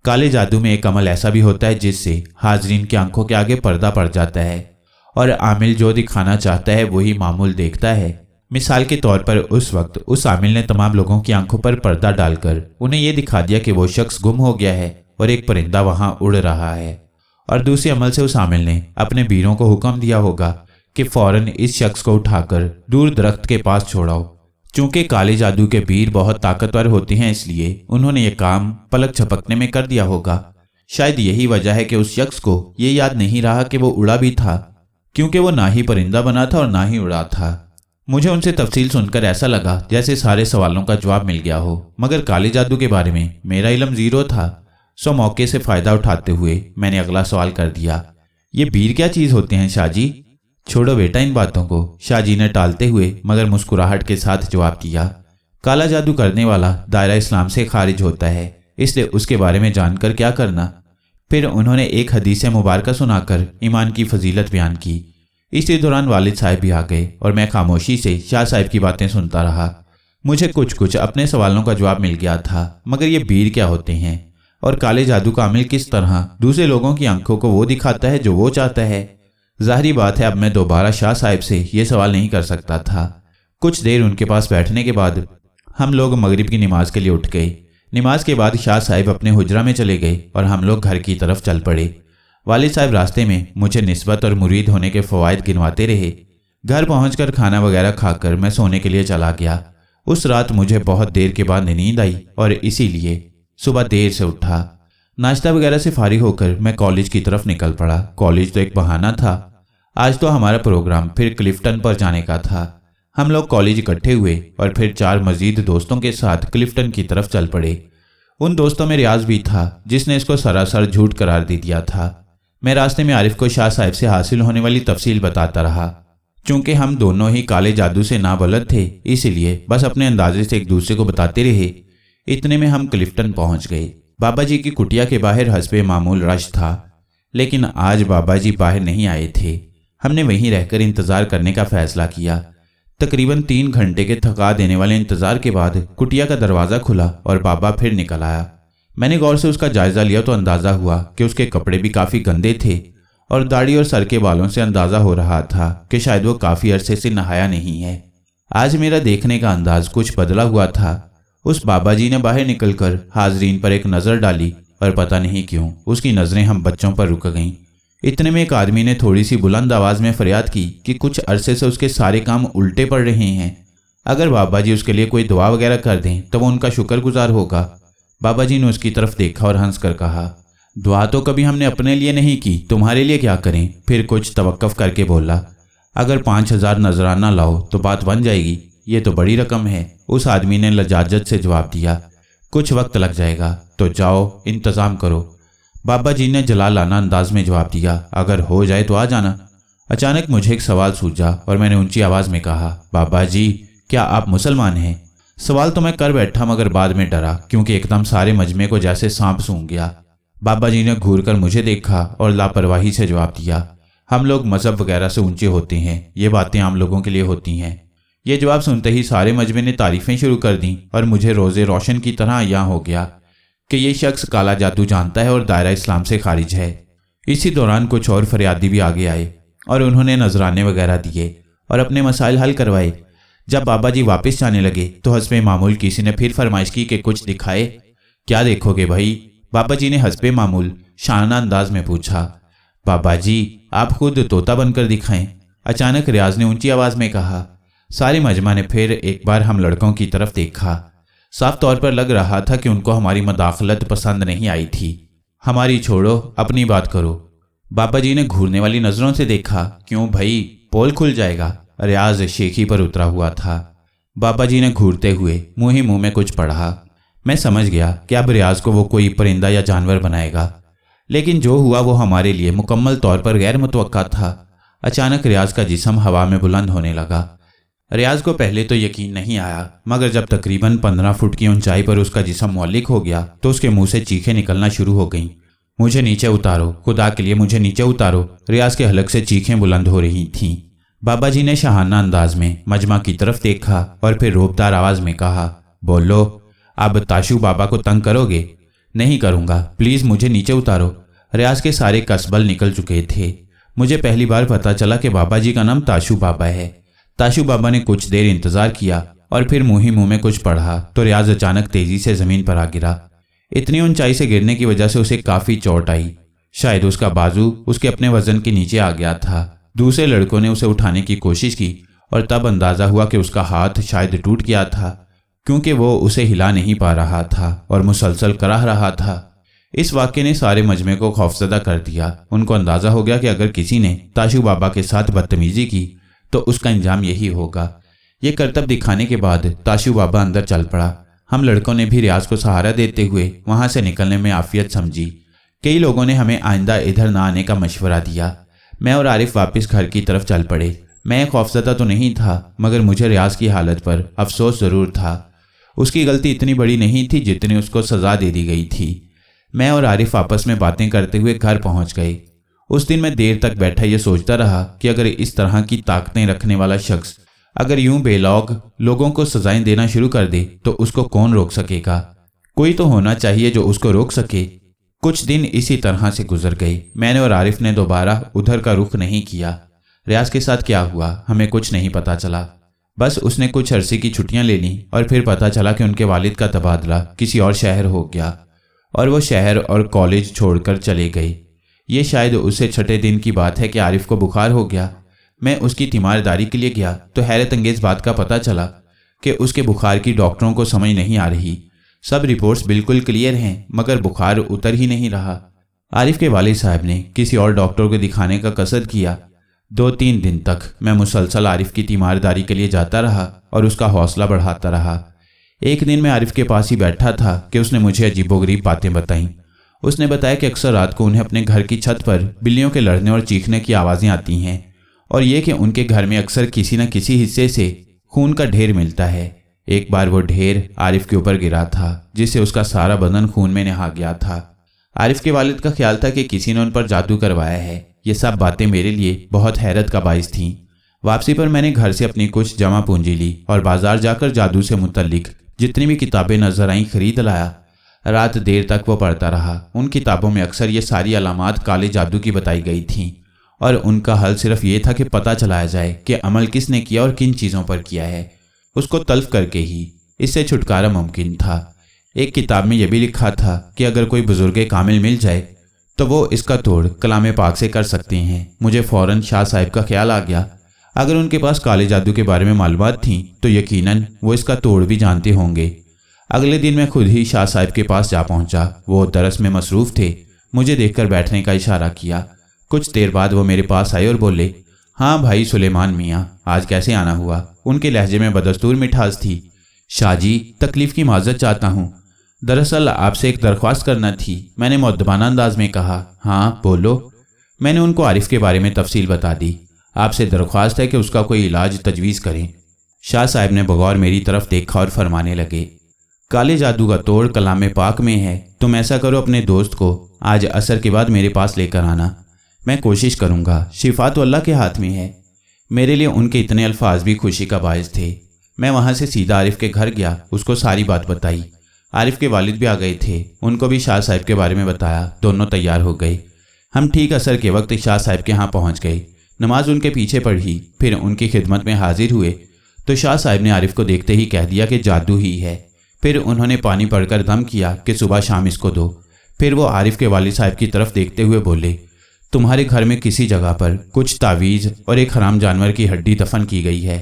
काले जादू में एक अमल ऐसा भी होता है जिससे हाजरीन की आंखों के आगे पर्दा पड़ जाता है और आमिल जो दिखाना चाहता है वही मामूल देखता है। मिसाल के तौर पर उस वक्त उस आमिल ने तमाम लोगों की आंखों पर पर्दा डालकर उन्हें यह दिखा दिया कि वो शख्स गुम हो गया है और एक परिंदा वहां उड़ रहा है, और दूसरे अमल से उस आमिल ने अपने बीरों को हुक्म दिया होगा कि फौरन इस शख्स को उठाकर दूर दरख्त के पास छोड़ाओ। चूंकि काले जादू के बीर बहुत ताकतवर होते हैं, इसलिए उन्होंने ये काम पलक झपकने में कर दिया होगा। शायद यही वजह है कि उस शख्स को ये याद नहीं रहा कि वो उड़ा भी था, क्योंकि वो ना ही परिंदा बना था और ना ही उड़ा था। मुझे उनसे तफसील सुनकर ऐसा लगा जैसे सारे सवालों का जवाब मिल गया हो, मगर काले जादू के बारे में मेरा इल्म जीरो था। सो मौके से फ़ायदा उठाते हुए मैंने अगला सवाल कर दिया, ये बीर क्या चीज़ होते हैं शाह जी? छोड़ो बेटा इन बातों को, शाह जी ने टालते हुए मगर मुस्कुराहट के साथ जवाब दिया। काला जादू करने वाला दायरा इस्लाम से खारिज होता है, इसलिए उसके बारे में जानकर क्या करना। फिर उन्होंने एक हदीस मुबारक सुनाकर ईमान की फजीलत बयान की। इसी दौरान वालिद साहब भी आ गए और मैं खामोशी से शाह साहब की बातें सुनता रहा। मुझे कुछ अपने सवालों का जवाब मिल गया था, मगर ये बीर क्या होते हैं और काले जादू का अमल किस तरह दूसरे लोगों की आंखों को वो दिखाता है जो वो चाहता है। ज़ाहिरी बात है अब मैं दोबारा शाह साहब से ये सवाल नहीं कर सकता था। कुछ देर उनके पास बैठने के बाद हम लोग मगरिब की नमाज के लिए उठ गए। नमाज के बाद शाह साहब अपने हुजरा में चले गए और हम लोग घर की तरफ चल पड़े। वालिद साहब रास्ते में मुझे निस्बत और मुरीद होने के फ़वाइद गिनवाते रहे। घर पहुंचकर खाना वगैरह खाकर मैं सोने के लिए चला गया। उस रात मुझे बहुत देर के बाद नींद आई और इसीलिए सुबह देर से उठा। नाश्ता वगैरह से फारिग होकर मैं कॉलेज की तरफ निकल पड़ा। कॉलेज तो एक बहाना था, आज तो हमारा प्रोग्राम फिर क्लिफ्टन पर जाने का था। हम लोग कॉलेज इकट्ठे हुए और फिर 4 मजीद दोस्तों के साथ क्लिफ्टन की तरफ चल पड़े। उन दोस्तों में रियाज भी था जिसने इसको सरासर झूठ करार दे दिया था। मैं रास्ते में आरिफ को शाह साहब से हासिल होने वाली तफसील बताता रहा। चूंकि हम दोनों ही काले जादू से नाबलद थे, इसीलिए बस अपने अंदाजे से एक दूसरे को बताते रहे। इतने में हम क्लिफ्टन पहुंच गए। बाबा जी की कुटिया के बाहर हस्बे मामूल रश था, लेकिन आज बाबा जी बाहर नहीं आए थे। हमने वहीं रहकर इंतज़ार करने का फैसला किया। तकरीबन 3 घंटे के थका देने वाले इंतज़ार के बाद कुटिया का दरवाज़ा खुला और बाबा फिर निकल आया। मैंने गौर से उसका जायज़ा लिया तो अंदाज़ा हुआ कि उसके कपड़े भी काफ़ी गंदे थे और दाढ़ी और सर के बालों से अंदाज़ा हो रहा था कि शायद वो काफ़ी अरसे से नहाया नहीं है। आज मेरा देखने का अंदाज कुछ बदला हुआ था। उस बाबा जी ने बाहर निकलकर हाजरीन पर एक नज़र डाली और पता नहीं क्यों उसकी नज़रें हम बच्चों पर रुक गईं। इतने में एक आदमी ने थोड़ी सी बुलंद आवाज़ में फरियाद की कि कुछ अरसे से उसके सारे काम उल्टे पड़ रहे हैं। अगर बाबा जी उसके लिए कोई दुआ वगैरह कर दें तो वो उनका शुक्रगुजार होगा। बाबा जी ने उसकी तरफ देखा और हंस कर कहा, दुआ तो कभी हमने अपने लिए नहीं की, तुम्हारे लिए क्या करें। फिर कुछ तवक्कुफ करके बोला, अगर 5000 नजराना लाओ तो बात बन जाएगी, ये तो बड़ी रकम है। उस आदमी ने लजाजत से जवाब दिया, कुछ वक्त लग जाएगा, तो जाओ इंतज़ाम करो। बाबा जी ने जलालाना अंदाज में जवाब दिया, अगर हो जाए तो आ जाना। अचानक मुझे एक सवाल सूझा और मैंने ऊंची आवाज़ में कहा, बाबा जी क्या आप मुसलमान हैं? सवाल तो मैं कर बैठा मगर बाद में डरा, क्योंकि एकदम सारे मजमे को जैसे सांप सूंघ गया। बाबा जी ने घूर कर मुझे देखा और लापरवाही से जवाब दिया, हम लोग मजहब वगैरह से ऊंचे होते हैं, ये बातें आम लोगों के लिए होती हैं। ये जवाब सुनते ही सारे मजमे ने तारीफें शुरू कर दी और मुझे रोज़े रोशन की तरह अय्यां हो गया कि ये शख्स काला जादू जानता है और दायरा इस्लाम से खारिज है। इसी दौरान कुछ और फरियादी भी आगे आए और उन्होंने नजराने वगैरह दिए और अपने मसाइल हल करवाए। जब बाबा जी वापस जाने लगे तो हस्बे मामूल किसी ने फिर फरमाइश की कि कुछ दिखाए। क्या देखोगे भाई? बाबा जी ने हस्बे मामूल शाना अंदाज में पूछा। बाबा जी आप खुद तोता बनकर दिखाएं, अचानक रियाज ने ऊंची आवाज में कहा। सारे मजमा ने फिर एक बार हम लड़कों की तरफ देखा। साफ तौर पर लग रहा था कि उनको हमारी मदाखलत पसंद नहीं आई थी। हमारी छोड़ो, अपनी बात करो। बाबा जी ने घूरने वाली नजरों से देखा। क्यों भाई, पोल खुल जाएगा? रियाज शेखी पर उतरा हुआ था। बाबा जी ने घूरते हुए मुंह ही मुंह में कुछ पढ़ा। मैं समझ गया कि अब रियाज को वो कोई परिंदा या जानवर बनाएगा, लेकिन जो हुआ वो हमारे लिए मुकम्मल तौर पर गैर मुतवक्का था। अचानक रियाज का जिस्म हवा में बुलंद होने लगा। रियाज को पहले तो यकीन नहीं आया, मगर जब तकरीबन 15 फुट की ऊंचाई पर उसका जिस्म मौलिक हो गया तो उसके मुंह से चीखें निकलना शुरू हो गईं। मुझे नीचे उतारो, खुदा के लिए मुझे नीचे उतारो। रियाज के हलक से चीखें बुलंद हो रही थीं। बाबा जी ने शाहाना अंदाज में मजमा की तरफ देखा और फिर रोबदार आवाज में कहा, बोलो, अब ताशू बाबा को तंग करोगे? नहीं करूंगा, प्लीज मुझे नीचे उतारो। रियाज के सारे कसबल निकल चुके थे। मुझे पहली बार पता चला कि बाबा जी का नाम ताशू बाबा है। ताशू बाबा ने कुछ देर इंतजार किया और फिर मुंह ही मुंह में कुछ पढ़ा तो रियाज अचानक तेजी से जमीन पर आ गिरा। इतनी ऊंचाई से गिरने की वजह से उसे काफी चोट आई। शायद उसका बाजू उसके अपने वजन के नीचे आ गया था। दूसरे लड़कों ने उसे उठाने की कोशिश की और तब अंदाजा हुआ कि उसका हाथ शायद टूट गया था, क्योंकि वो उसे हिला नहीं पा रहा था और मुसलसल कराह रहा था। इस वाक़े ने सारे मजमे को खौफजदा कर दिया। उनको अंदाजा हो गया कि अगर किसी ने ताशू बाबा के साथ बदतमीजी की तो उसका अंजाम यही होगा। ये करतब दिखाने के बाद ताशू बाबा अंदर चल पड़ा। हम लड़कों ने भी रियाज को सहारा देते हुए वहां से निकलने में आफियत समझी। कई लोगों ने हमें आइंदा इधर ना आने का मशवरा दिया। मैं और आरिफ वापस घर की तरफ चल पड़े। मैं खौफजदा तो नहीं था, मगर मुझे रियाज की हालत पर अफसोस ज़रूर था। उसकी गलती इतनी बड़ी नहीं थी जितनी उसको सज़ा दे दी गई थी। मैं और आरिफ आपस में बातें करते हुए घर पहुंच गए। उस दिन मैं देर तक बैठा ये सोचता रहा कि अगर इस तरह की ताकतें रखने वाला शख्स अगर यूं बेलौग लोगों को सजाएं देना शुरू कर दे तो उसको कौन रोक सकेगा? कोई तो होना चाहिए जो उसको रोक सके। कुछ दिन इसी तरह से गुजर गए। मैंने और आरिफ ने दोबारा उधर का रुख नहीं किया। रियाज के साथ क्या हुआ हमें कुछ नहीं पता चला। बस उसने कुछ अरसे की छुट्टियां ले लीं और फिर पता चला कि उनके वालिद का तबादला किसी और शहर हो गया और वो शहर और कॉलेज छोड़कर चले गए। ये शायद उससे छठे दिन की बात है कि आरिफ को बुखार हो गया। मैं उसकी तीमारदारी के लिए गया तो हैरत अंगेज बात का पता चला कि उसके बुखार की डॉक्टरों को समझ नहीं आ रही। सब रिपोर्ट्स बिल्कुल क्लियर हैं, मगर बुखार उतर ही नहीं रहा। आरिफ के वालिद साहब ने किसी और डॉक्टर को दिखाने का कसद किया। 2-3 दिन तक मैं मुसलसल आरिफ की तीमारदारी के लिए जाता रहा और उसका हौसला बढ़ाता रहा। एक दिन मैं आरिफ के पास ही बैठा था कि उसने मुझे अजीबोगरीब बातें बताईं। उसने बताया कि अक्सर रात को उन्हें अपने घर की छत पर बिल्लियों के लड़ने और चीखने की आवाज़ें आती हैं और ये कि उनके घर में अक्सर किसी न किसी हिस्से से खून का ढेर मिलता है। एक बार वो ढेर आरिफ के ऊपर गिरा था जिससे उसका सारा बदन खून में नहा गया था। आरिफ के वालिद का ख्याल था कि किसी ने उन पर जादू करवाया है। ये सब बातें मेरे लिए बहुत हैरत का बाइस थीं। वापसी पर मैंने घर से अपनी कुछ जमा पूंजी ली और बाजार जाकर जादू से मुतल्लिक जितनी भी किताबें नजर आईं खरीद लाया। रात देर तक वो पढ़ता रहा। उन किताबों में अक्सर ये सारी अलामात काले जादू की बताई गई थीं और उनका हल सिर्फ ये था कि पता चलाया जाए कि अमल किसने किया और किन चीज़ों पर किया है। उसको तल्फ करके ही इससे छुटकारा मुमकिन था। एक किताब में यह भी लिखा था कि अगर कोई बुजुर्ग कामिल मिल जाए तो वो इसका तोड़ कलाम पाक से कर सकते हैं। मुझे फौरन शाह साहब का ख्याल आ गया। अगर उनके पास काले जादू के बारे में मालूमात थी तो यकीनन वो इसका तोड़ भी जानते होंगे। अगले दिन मैं खुद ही शाह साहब के पास जा पहुंचा। वो दरस में मसरूफ़ थे। मुझे देखकर बैठने का इशारा किया। कुछ देर बाद वो मेरे पास आए और बोले, हाँ भाई सुलेमान मियाँ, आज कैसे आना हुआ? उनके लहजे में बदस्तूर मिठास थी। शाह जी, तकलीफ़ की माजरत चाहता हूँ। दरअसल आपसे एक दरख्वास्त करना थी, मैंने मुअद्दबाना अंदाज में कहा। हाँ बोलो। मैंने उनको आरिफ के बारे में तफसील बता दी। आपसे दरख्वास्त है कि उसका कोई इलाज तजवीज़ करें। शाह साहब ने बगौर मेरी तरफ देखा और फरमाने लगे, काले जादू का तोड़ कलाम पाक में है। तुम ऐसा करो, अपने दोस्त को आज असर के बाद मेरे पास लेकर आना। मैं कोशिश करूँगा, शिफा तो अल्लाह के हाथ में है। मेरे लिए उनके इतने अल्फाज भी खुशी का बायस थे। मैं वहाँ से सीधा आरिफ के घर गया, उसको सारी बात बताई। आरिफ के वालिद भी आ गए थे, उनको भी शाह साहब के बारे में बताया। दोनों तैयार हो गए। हम ठीक असर के वक्त शाह साहब के यहाँ पहुँच गए। नमाज उनके पीछे पढ़ी, फिर उनकी खिदमत में हाजिर हुए तो शाह साहब ने आरिफ को देखते ही कह दिया कि जादू ही है। फिर उन्होंने पानी पढ़कर दम किया कि सुबह शाम इसको दो। फिर वो आरिफ के वालिद साहब की तरफ देखते हुए बोले, तुम्हारे घर में किसी जगह पर कुछ तावीज़ और एक हराम जानवर की हड्डी दफन की गई है।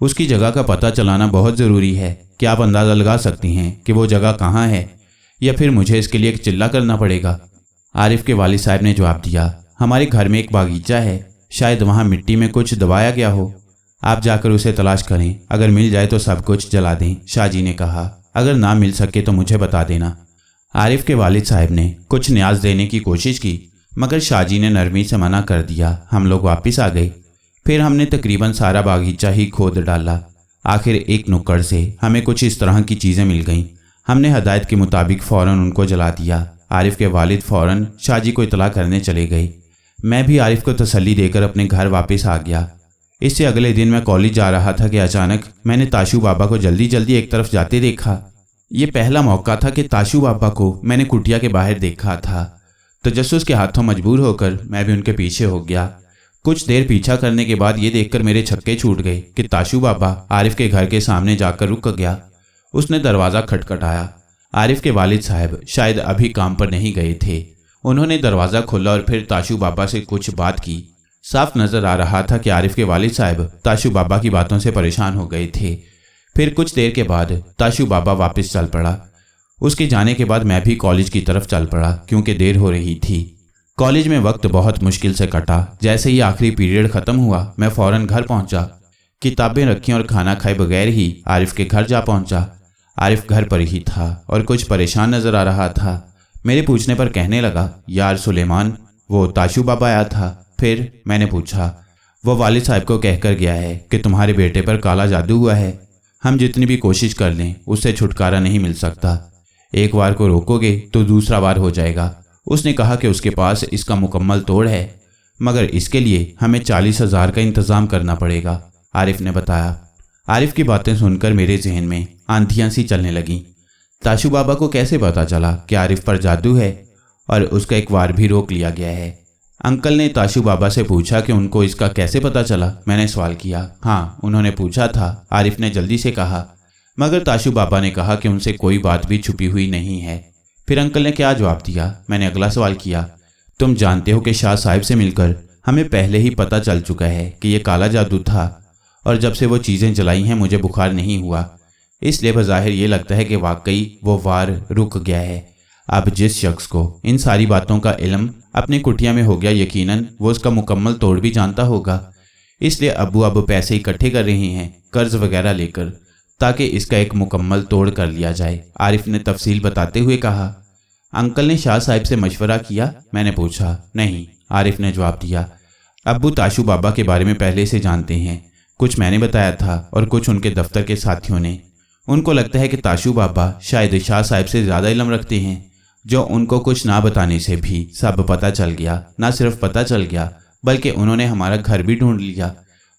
उसकी जगह का पता चलाना बहुत ज़रूरी है। क्या आप अंदाज़ा लगा सकती हैं कि वो जगह कहाँ है, या फिर मुझे इसके लिए एक चिल्ला करना पड़ेगा? आरिफ के वालिद साहब ने जवाब दिया, हमारे घर में एक बागीचा है, शायद वहाँ मिट्टी में कुछ दबाया गया हो। आप जाकर उसे तलाश करें, अगर मिल जाए तो सब कुछ जला दें। शाह जी ने कहा, अगर ना मिल सके तो मुझे बता देना। आरिफ के वालिद साहब ने कुछ न्याज देने की कोशिश की, मगर शाह जी ने नरमी से मना कर दिया। हम लोग वापस आ गए। फिर हमने तकरीबन सारा बागीचा ही खोद डाला। आखिर एक नुक्कड़ से हमें कुछ इस तरह की चीज़ें मिल गईं। हमने हदायत के मुताबिक फ़ौरन उनको जला दिया। आरिफ के वालिद फ़ौरन शाह जी को इतला करने चले गए। मैं भी आरिफ को तसल्ली देकर अपने घर वापस आ गया। इससे अगले दिन मैं कॉलेज जा रहा था कि अचानक मैंने ताशू बाबा को जल्दी जल्दी एक तरफ जाते देखा। ये पहला मौका था कि ताशू बाबा को मैंने कुटिया के बाहर देखा था। तजस्सुस के हाथों मजबूर होकर मैं भी उनके पीछे हो गया। कुछ देर पीछा करने के बाद ये देखकर मेरे छक्के छूट गए कि ताशू बाबा आरिफ के घर के सामने जाकर रुक गया। उसने दरवाज़ा खटखटाया। आरिफ के वालिद साहब शायद अभी काम पर नहीं गए थे। उन्होंने दरवाज़ा खोला और फिर ताशू बाबा से कुछ बात की। साफ नज़र आ रहा था कि आरिफ के वालिद साहब ताशू बाबा की बातों से परेशान हो गए थे। फिर कुछ देर के बाद ताशू बाबा वापस चल पड़ा। उसके जाने के बाद मैं भी कॉलेज की तरफ चल पड़ा, क्योंकि देर हो रही थी। कॉलेज में वक्त बहुत मुश्किल से कटा। जैसे ही आखिरी पीरियड ख़त्म हुआ मैं फ़ौरन घर पहुंचा। किताबें रखी और खाना खाए बगैर ही आरिफ के घर जा पहुंचा। आरिफ घर पर ही था और कुछ परेशान नज़र आ रहा था। मेरे पूछने पर कहने लगा, यार सुलेमान, वो ताशू बाबा आया था। फिर मैंने पूछा, वो वालिद साहब को कहकर गया है कि तुम्हारे बेटे पर काला जादू हुआ है। हम जितनी भी कोशिश कर लें उससे छुटकारा नहीं मिल सकता। एक बार को रोकोगे तो दूसरा बार हो जाएगा। उसने कहा कि उसके पास इसका मुकम्मल तोड़ है, मगर इसके लिए हमें 40,000 का इंतज़ाम करना पड़ेगा, आरिफ ने बताया। आरिफ की बातें सुनकर मेरे जहन में आंधियाँ सी चलने लगीं। ताशू बाबा को कैसे पता चला कि आरिफ पर जादू है और उसका एक वार भी रोक लिया गया है? अंकल ने ताशू बाबा से पूछा कि उनको इसका कैसे पता चला। मैंने सवाल किया। हाँ, उन्होंने पूछा था, आरिफ ने जल्दी से कहा। मगर ताशू बाबा ने कहा कि उनसे कोई बात भी छुपी हुई नहीं है। फिर अंकल ने क्या जवाब दिया? मैंने अगला सवाल किया। तुम जानते हो कि शाह साहब से मिलकर हमें पहले ही पता चल चुका है कि यह काला जादू था, और जब से वो चीज़ें जलाई हैं मुझे बुखार नहीं हुआ। इसलिए बज़ाहिर ये लगता है कि वाकई वो वार रुक गया है। अब जिस शख्स को इन सारी बातों का इल्म अपनी कुटिया में हो गया, यकीनन वो उसका मुकम्मल तोड़ भी जानता होगा। इसलिए अब्बू अब पैसे इकट्ठे कर रहे हैं, कर्ज वगैरह लेकर, ताकि इसका एक मुकम्मल तोड़ कर लिया जाए, आरिफ ने तफसील बताते हुए कहा। अंकल ने शाह साहब से मशवरा किया? मैंने पूछा। नहीं, आरिफ ने जवाब दिया। अब्बू ताशू बाबा के बारे में पहले से जानते हैं। कुछ मैंने बताया था और कुछ उनके दफ्तर के साथियों ने। उनको लगता है कि ताशू बाबा शायद शाह साहब से ज़्यादा इल्म रखते हैं, जो उनको कुछ ना बताने से भी सब पता चल गया। ना सिर्फ पता चल गया, बल्कि उन्होंने हमारा घर भी ढूंढ लिया।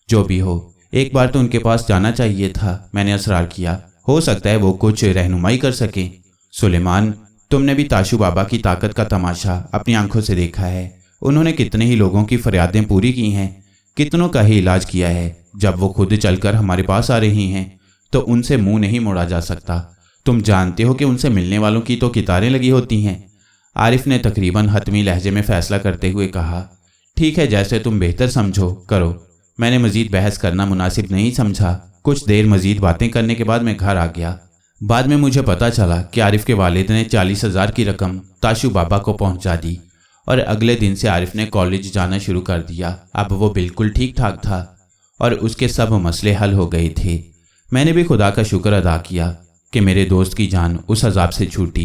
जो भी हो, एक बार तो उनके पास जाना चाहिए था, मैंने असरार किया। हो सकता है वो कुछ रहनुमाई कर सकें। सुलेमान, तुमने भी ताशू बाबा की ताकत का तमाशा अपनी आंखों से देखा है। उन्होंने कितने ही लोगों की फरियादें पूरी की हैं, कितनों का ही इलाज किया है। जब वो खुद चलकर हमारे पास आ रही हैं तो उनसे मुंह नहीं मोड़ा जा सकता। तुम जानते हो कि उनसे मिलने वालों की तो कितारें लगी होती हैं। आरिफ ने तकरीबन हतमी लहजे में फैसला करते हुए कहा। ठीक है, जैसे तुम बेहतर समझो करो। मैंने मजीद बहस करना मुनासिब नहीं समझा। कुछ देर मजीद बातें करने के बाद मैं घर आ गया। बाद में मुझे पता चला कि आरिफ के वालिद ने 40,000 की रकम ताशू बाबा को पहुंचा दी और अगले दिन से आरिफ ने कॉलेज जाना शुरू कर दिया। अब वो बिल्कुल ठीक ठाक था और उसके सब मसले हल हो गए थे। मैंने भी खुदा का शुक्र अदा किया कि मेरे दोस्त की जान उस अजाब से छूटी।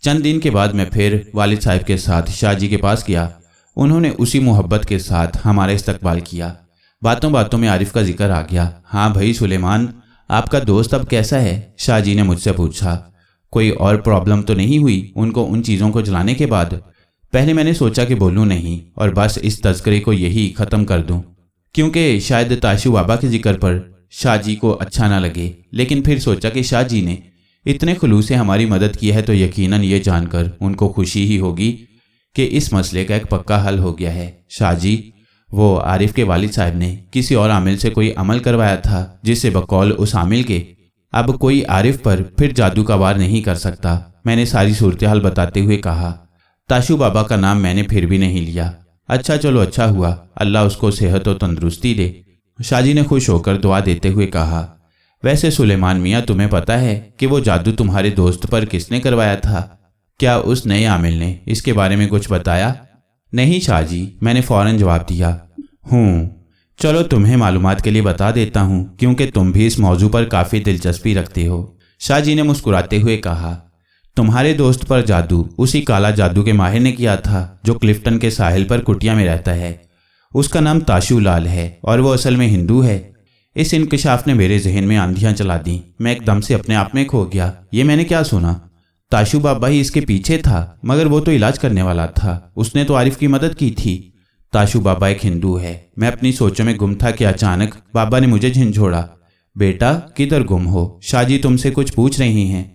चंद दिन के बाद मैं फिर वालिद साहब के साथ शाह जी के पास गया। उन्होंने उसी मोहब्बत के साथ हमारा इस्तकबाल किया। बातों बातों में आरिफ का जिक्र आ गया। हाँ भाई सुलेमान, आपका दोस्त अब कैसा है? शाह जी ने मुझसे पूछा। कोई और प्रॉब्लम तो नहीं हुई उनको उन चीज़ों को जलाने के बाद? पहले मैंने सोचा कि बोलूँ नहीं और बस इस तज़किरे को यही ख़त्म कर दूँ, क्योंकि शायद ताशू बाबा के जिक्र पर शाह जी को अच्छा ना लगे। लेकिन फिर सोचा कि शाह जी ने इतने खुलूस से हमारी मदद की है तो यकीनन ये जानकर उनको खुशी ही होगी कि इस मसले का एक पक्का हल हो गया है। शाह जी, वो आरिफ के वालिद साहब ने किसी और आमिल से कोई अमल करवाया था जिससे बकौल उस आमिल के अब कोई आरिफ पर फिर जादू का वार नहीं कर सकता। मैंने सारी सूरत हाल बताते हुए कहा। ताशू बाबा का नाम मैंने फिर भी नहीं लिया। अच्छा चलो, अच्छा हुआ, अल्लाह उसको सेहत और तंदुरुस्ती दे। शाह जी ने खुश होकर दुआ देते हुए कहा। वैसे सुलेमान मियाँ, तुम्हें पता है कि वो जादू तुम्हारे दोस्त पर किसने करवाया था? क्या उस नए आमिल ने इसके बारे में कुछ बताया? नहीं शाह जी, मैंने फौरन जवाब दिया। चलो तुम्हें मालूमात के लिए बता देता हूँ, क्योंकि तुम भी इस मौजू पर काफ़ी दिलचस्पी रखते हो। शाह जी ने मुस्कुराते हुए कहा। तुम्हारे दोस्त पर जादू उसी काला जादू के माहिर ने किया था जो क्लिफ्टन के साहिल पर कुटिया में रहता है। उसका नाम ताशू लाल है और वो असल में हिंदू है। इस इंकशाफ ने मेरे जहन में आंधियां चला दी। मैं एकदम से अपने आप में खो गया। ये मैंने क्या सुना? ताशू बाबा ही इसके पीछे था, मगर वो तो इलाज करने वाला था, उसने तो आरिफ की मदद की थी। ताशू बाबा एक हिंदू है। मैं अपनी सोचों में गुम था कि अचानक बाबा ने मुझे झिंझोड़ा। बेटा, किधर गुम हो? शाह जी तुमसे कुछ पूछ रही हैं।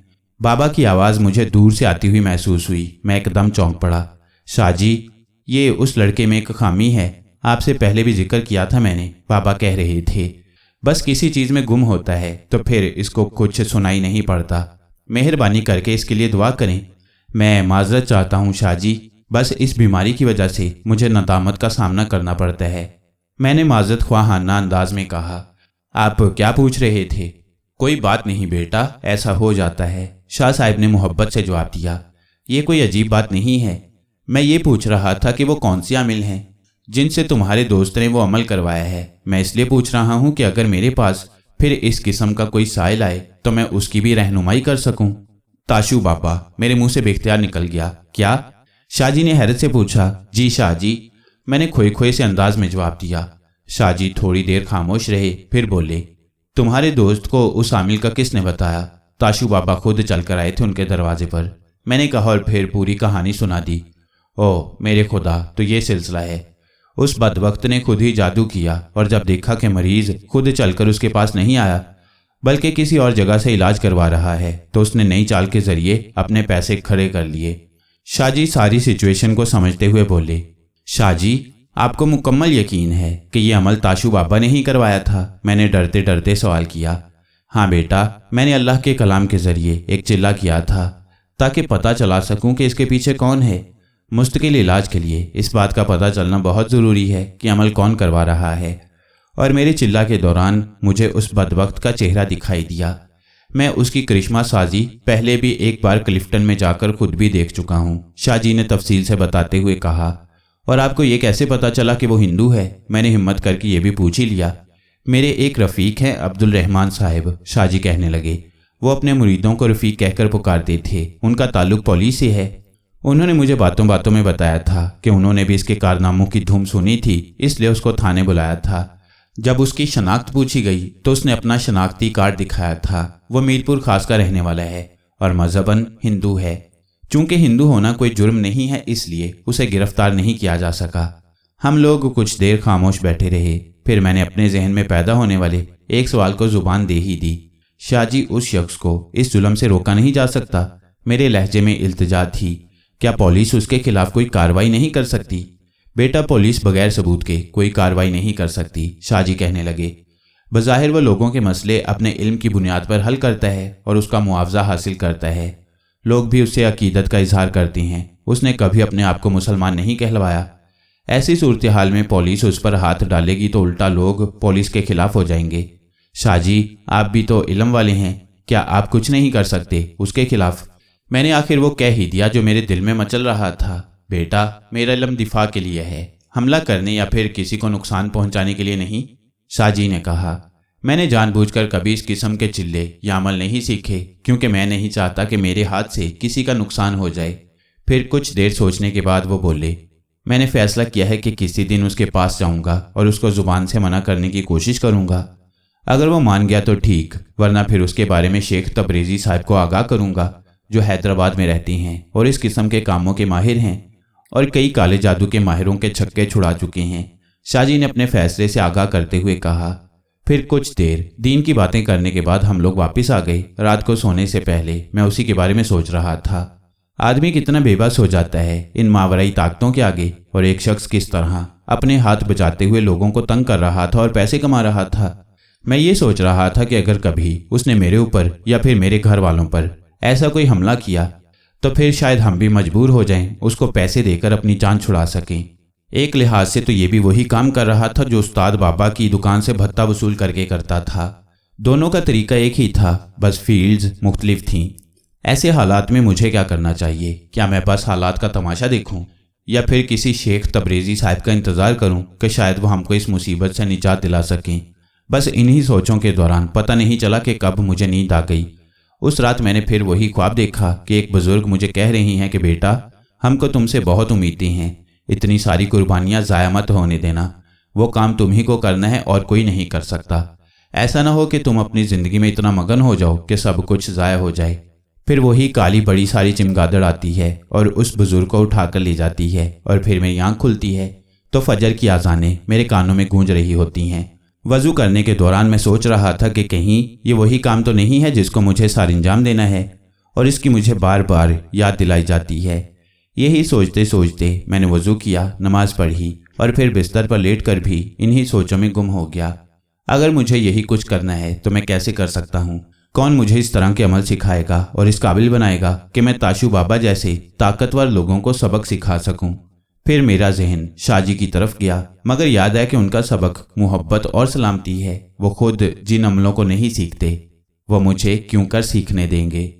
बाबा की आवाज़ मुझे दूर से आती हुई महसूस हुई। मैं एकदम चौंक पड़ा। शाह जी, ये उस लड़के में एक खामी है, आपसे पहले भी जिक्र किया था मैंने, बाबा कह रहे थे। बस किसी चीज़ में गुम होता है तो फिर इसको कुछ सुनाई नहीं पड़ता। मेहरबानी करके इसके लिए दुआ करें। मैं माजरत चाहता हूँ शाह जी, बस इस बीमारी की वजह से मुझे नदामत का सामना करना पड़ता है। मैंने माजरत ख्वाहाना अंदाज में कहा। आप क्या पूछ रहे थे? कोई बात नहीं बेटा, ऐसा हो जाता है, शाह साहब ने मोहब्बत से जवाब दिया। ये कोई अजीब बात नहीं है। मैं ये पूछ रहा था कि वो कौन सी आमिल हैं जिनसे तुम्हारे दोस्त ने वो अमल करवाया है। मैं इसलिए पूछ रहा हूँ कि अगर मेरे पास फिर इस किस्म का कोई साइल आए तो मैं उसकी भी रहनुमाई कर सकूं। ताशू बाबा, मेरे मुंह से बेख्तियार निकल गया। क्या? शाह जी ने हैरत से पूछा। जी शाह जी, मैंने खोए खोए से अंदाज में जवाब दिया। शाह जी थोड़ी देर खामोश रहे, फिर बोले, तुम्हारे दोस्त को उस आमिल का किसने बताया? ताशू बाबा खुद चलकर आए थे उनके दरवाजे पर। मैंने कहा और फिर पूरी कहानी सुना दी। ओह मेरे खुदा, तो ये सिलसिला है। उस बदवक्त ने खुद ही जादू किया और जब देखा कि मरीज खुद चलकर उसके पास नहीं आया बल्कि किसी और जगह से इलाज करवा रहा है तो उसने नई चाल के जरिए अपने पैसे खड़े कर लिए। शाह जी सारी सिचुएशन को समझते हुए बोले। शाह जी, आपको मुकम्मल यकीन है कि ये अमल ताशू बाबा ने ही करवाया था? मैंने डरते डरते सवाल किया। हाँ बेटा, मैंने अल्लाह के कलाम के जरिए एक चिल्ला किया था ताकि पता चला सकूं कि इसके पीछे कौन है। मुस्तकिल इलाज के लिए इस बात का पता चलना बहुत ज़रूरी है कि अमल कौन करवा रहा है। और मेरे चिल्ला के दौरान मुझे उस बदबख्त का चेहरा दिखाई दिया। मैं उसकी करिश्मा साजी पहले भी एक बार क्लिफ्टन में जाकर खुद भी देख चुका हूँ, शाह जी ने तफसील से बताते हुए कहा। और आपको ये कैसे पता चला कि वो हिंदू है? मैंने हिम्मत करके ये भी पूछ ही लिया। मेरे एक रफ़ीक हैं अब्दुल रहमान साहिब, शाह जी कहने लगे। वो अपने मुरीदों को रफ़ीक कहकर पुकारते थे। उनका ताल्लुक पुलिस से है। उन्होंने मुझे बातों बातों में बताया था कि उन्होंने भी इसके कारनामों की धूम सुनी थी, इसलिए उसको थाने बुलाया था। जब उसकी शनाख्त पूछी गई तो उसने अपना शनाख्ती कार्ड दिखाया था। वो मीरपुर खास का रहने वाला है और मजहबन हिंदू है। चूंकि हिंदू होना कोई जुर्म नहीं है इसलिए उसे गिरफ्तार नहीं किया जा सका। हम लोग कुछ देर खामोश बैठे रहे। फिर मैंने अपने जहन में पैदा होने वाले एक सवाल को जुबान दे ही दी। शाह जी, उस शख्स को इस जुल्म से रोका नहीं जा सकता? मेरे लहजे में इल्तिजा थी। क्या पुलिस उसके खिलाफ कोई कार्रवाई नहीं कर सकती? बेटा, पुलिस बगैर सबूत के कोई कार्रवाई नहीं कर सकती, शाह जी कहने लगे। बज़ाहिर वो लोगों के मसले अपने इल्म की बुनियाद पर हल करता है और उसका मुआवजा हासिल करता है। लोग भी उससे अकीदत का इजहार करते हैं। उसने कभी अपने आप को मुसलमान नहीं कहलवाया। ऐसी सूरत हाल में पुलिस उस पर हाथ डालेगी तो उल्टा लोग पुलिस के खिलाफ हो जाएंगे। शाह जी, आप भी तो इल्म वाले हैं, क्या आप कुछ नहीं कर सकते उसके खिलाफ? मैंने आखिर वो कह ही दिया जो मेरे दिल में मचल रहा था। बेटा, मेरा इल्म दिफा के लिए है, हमला करने या फिर किसी को नुकसान पहुंचाने के लिए नहीं, शाह जी ने कहा। मैंने जानबूझकर कभी इस किस्म के चिल्ले या अमल नहीं सीखे, क्योंकि मैं नहीं चाहता कि मेरे हाथ से किसी का नुकसान हो जाए। फिर कुछ देर सोचने के बाद वो बोले, मैंने फैसला किया है कि किसी दिन उसके पास जाऊंगा और उसको ज़ुबान से मना करने की कोशिश करूंगा। अगर वो मान गया तो ठीक, वरना फिर उसके बारे में शेख तबरेज़ी साहब को आगाह करूंगा, जो हैदराबाद में रहती हैं और इस किस्म के कामों के माहिर हैं और कई काले जादू के माहिरों के छक्के छुड़ा चुके हैं। शाहजी ने अपने फैसले से आगाह करते हुए कहा। फिर कुछ देर दीन की बातें करने के बाद हम लोग वापस आ गए। रात को सोने से पहले मैं उसी के बारे में सोच रहा था। आदमी कितना बेबस हो जाता है इन मावराई ताकतों के आगे, और एक शख्स किस तरह अपने हाथ बचाते हुए लोगों को तंग कर रहा था और पैसे कमा रहा था। मैं ये सोच रहा था कि अगर कभी उसने मेरे ऊपर या फिर मेरे घर वालों पर ऐसा कोई हमला किया तो फिर शायद हम भी मजबूर हो जाएं उसको पैसे देकर अपनी जान छुड़ा सकें। एक लिहाज से तो ये भी वही काम कर रहा था जो उस्ताद बाबा की दुकान से भत्ता वसूल करके करता था। दोनों का तरीका एक ही था, बस फील्ड्स मुख्तलिफ थीं। ऐसे हालात में मुझे क्या करना चाहिए? क्या मैं बस हालात का तमाशा देखूं या फिर किसी शेख तबरेज़ी साहब का इंतज़ार करूं कि शायद वो हमको इस मुसीबत से निजात दिला सकें? बस इन्हीं सोचों के दौरान पता नहीं चला कि कब मुझे नींद आ गई। उस रात मैंने फिर वही ख्वाब देखा कि एक बुजुर्ग मुझे कह रही हैं कि बेटा, हमको तुमसे बहुत उम्मीदें हैं, इतनी सारी कुर्बानियाँ ज़ाया मत होने देना। वो काम तुम ही को करना है और कोई नहीं कर सकता। ऐसा ना हो कि तुम अपनी ज़िंदगी में इतना मगन हो जाओ कि सब कुछ ज़ाया हो जाए। फिर वही काली बड़ी सारी चिमगादड़ आती है और उस बुजुर्ग को उठाकर ले जाती है, और फिर मेरी आँख खुलती है तो फजर की आज़ानें मेरे कानों में गूंज रही होती हैं। वज़ू करने के दौरान मैं सोच रहा था कि कहीं ये वही काम तो नहीं है जिसको मुझे सरअंजाम देना है, और इसकी मुझे बार बार याद दिलाई जाती है। यही सोचते सोचते मैंने वज़ू किया, नमाज पढ़ी और फिर बिस्तर पर लेटकर भी इन्हीं सोचों में गुम हो गया। अगर मुझे यही कुछ करना है तो मैं कैसे कर सकता हूँ? कौन मुझे इस तरह के अमल सिखाएगा और इस काबिल बनाएगा कि मैं ताशू बाबा जैसे ताकतवर लोगों को सबक सिखा सकूँ? फिर मेरा जहन शाहजी की तरफ गया, मगर याद है कि उनका सबक मोहब्बत और सलामती है। वो खुद जिन अमलों को नहीं सीखते वो मुझे क्यों कर सीखने देंगे?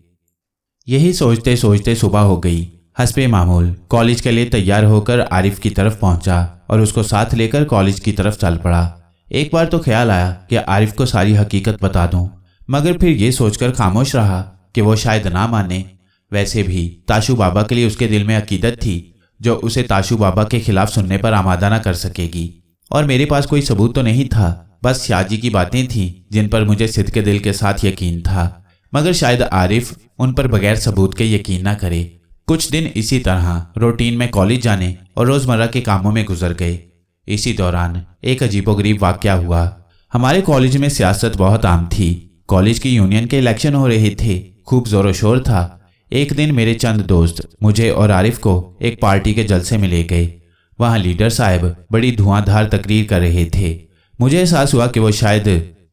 यही सोचते सोचते सुबह हो गई। हस्बे मामूल कॉलेज के लिए तैयार होकर आरिफ की तरफ पहुंचा और उसको साथ लेकर कॉलेज की तरफ चल पड़ा। एक बार तो ख्याल आया कि आरिफ को सारी हकीकत बता दूं, मगर फिर ये सोचकर खामोश रहा कि वो शायद ना माने। वैसे भी ताशू बाबा के लिए उसके दिल में अकीदत थी जो उसे ताशू बाबा के खिलाफ सुनने पर आमादा न कर सकेगी, और मेरे पास कोई सबूत तो नहीं था, बस शाहजी की बातें थीं जिन पर मुझे सिद्के दिल के साथ यकीन था। मगर शायद आरिफ उन पर बगैर सबूत के यकीन ना करे। कुछ दिन इसी तरह रूटीन में कॉलेज जाने और रोज़मर्रा के कामों में गुजर गए। इसी दौरान एक अजीबोगरीब वाक़या हुआ। हमारे कॉलेज में सियासत बहुत आम थी। कॉलेज की यूनियन के इलेक्शन हो रहे थे, खूब ज़ोर शोर था। एक दिन मेरे चंद दोस्त मुझे और आरिफ को एक पार्टी के जलसे में ले गए। वहाँ लीडर साहब बड़ी धुआंधार तकरीर कर रहे थे। मुझे एहसास हुआ कि वो शायद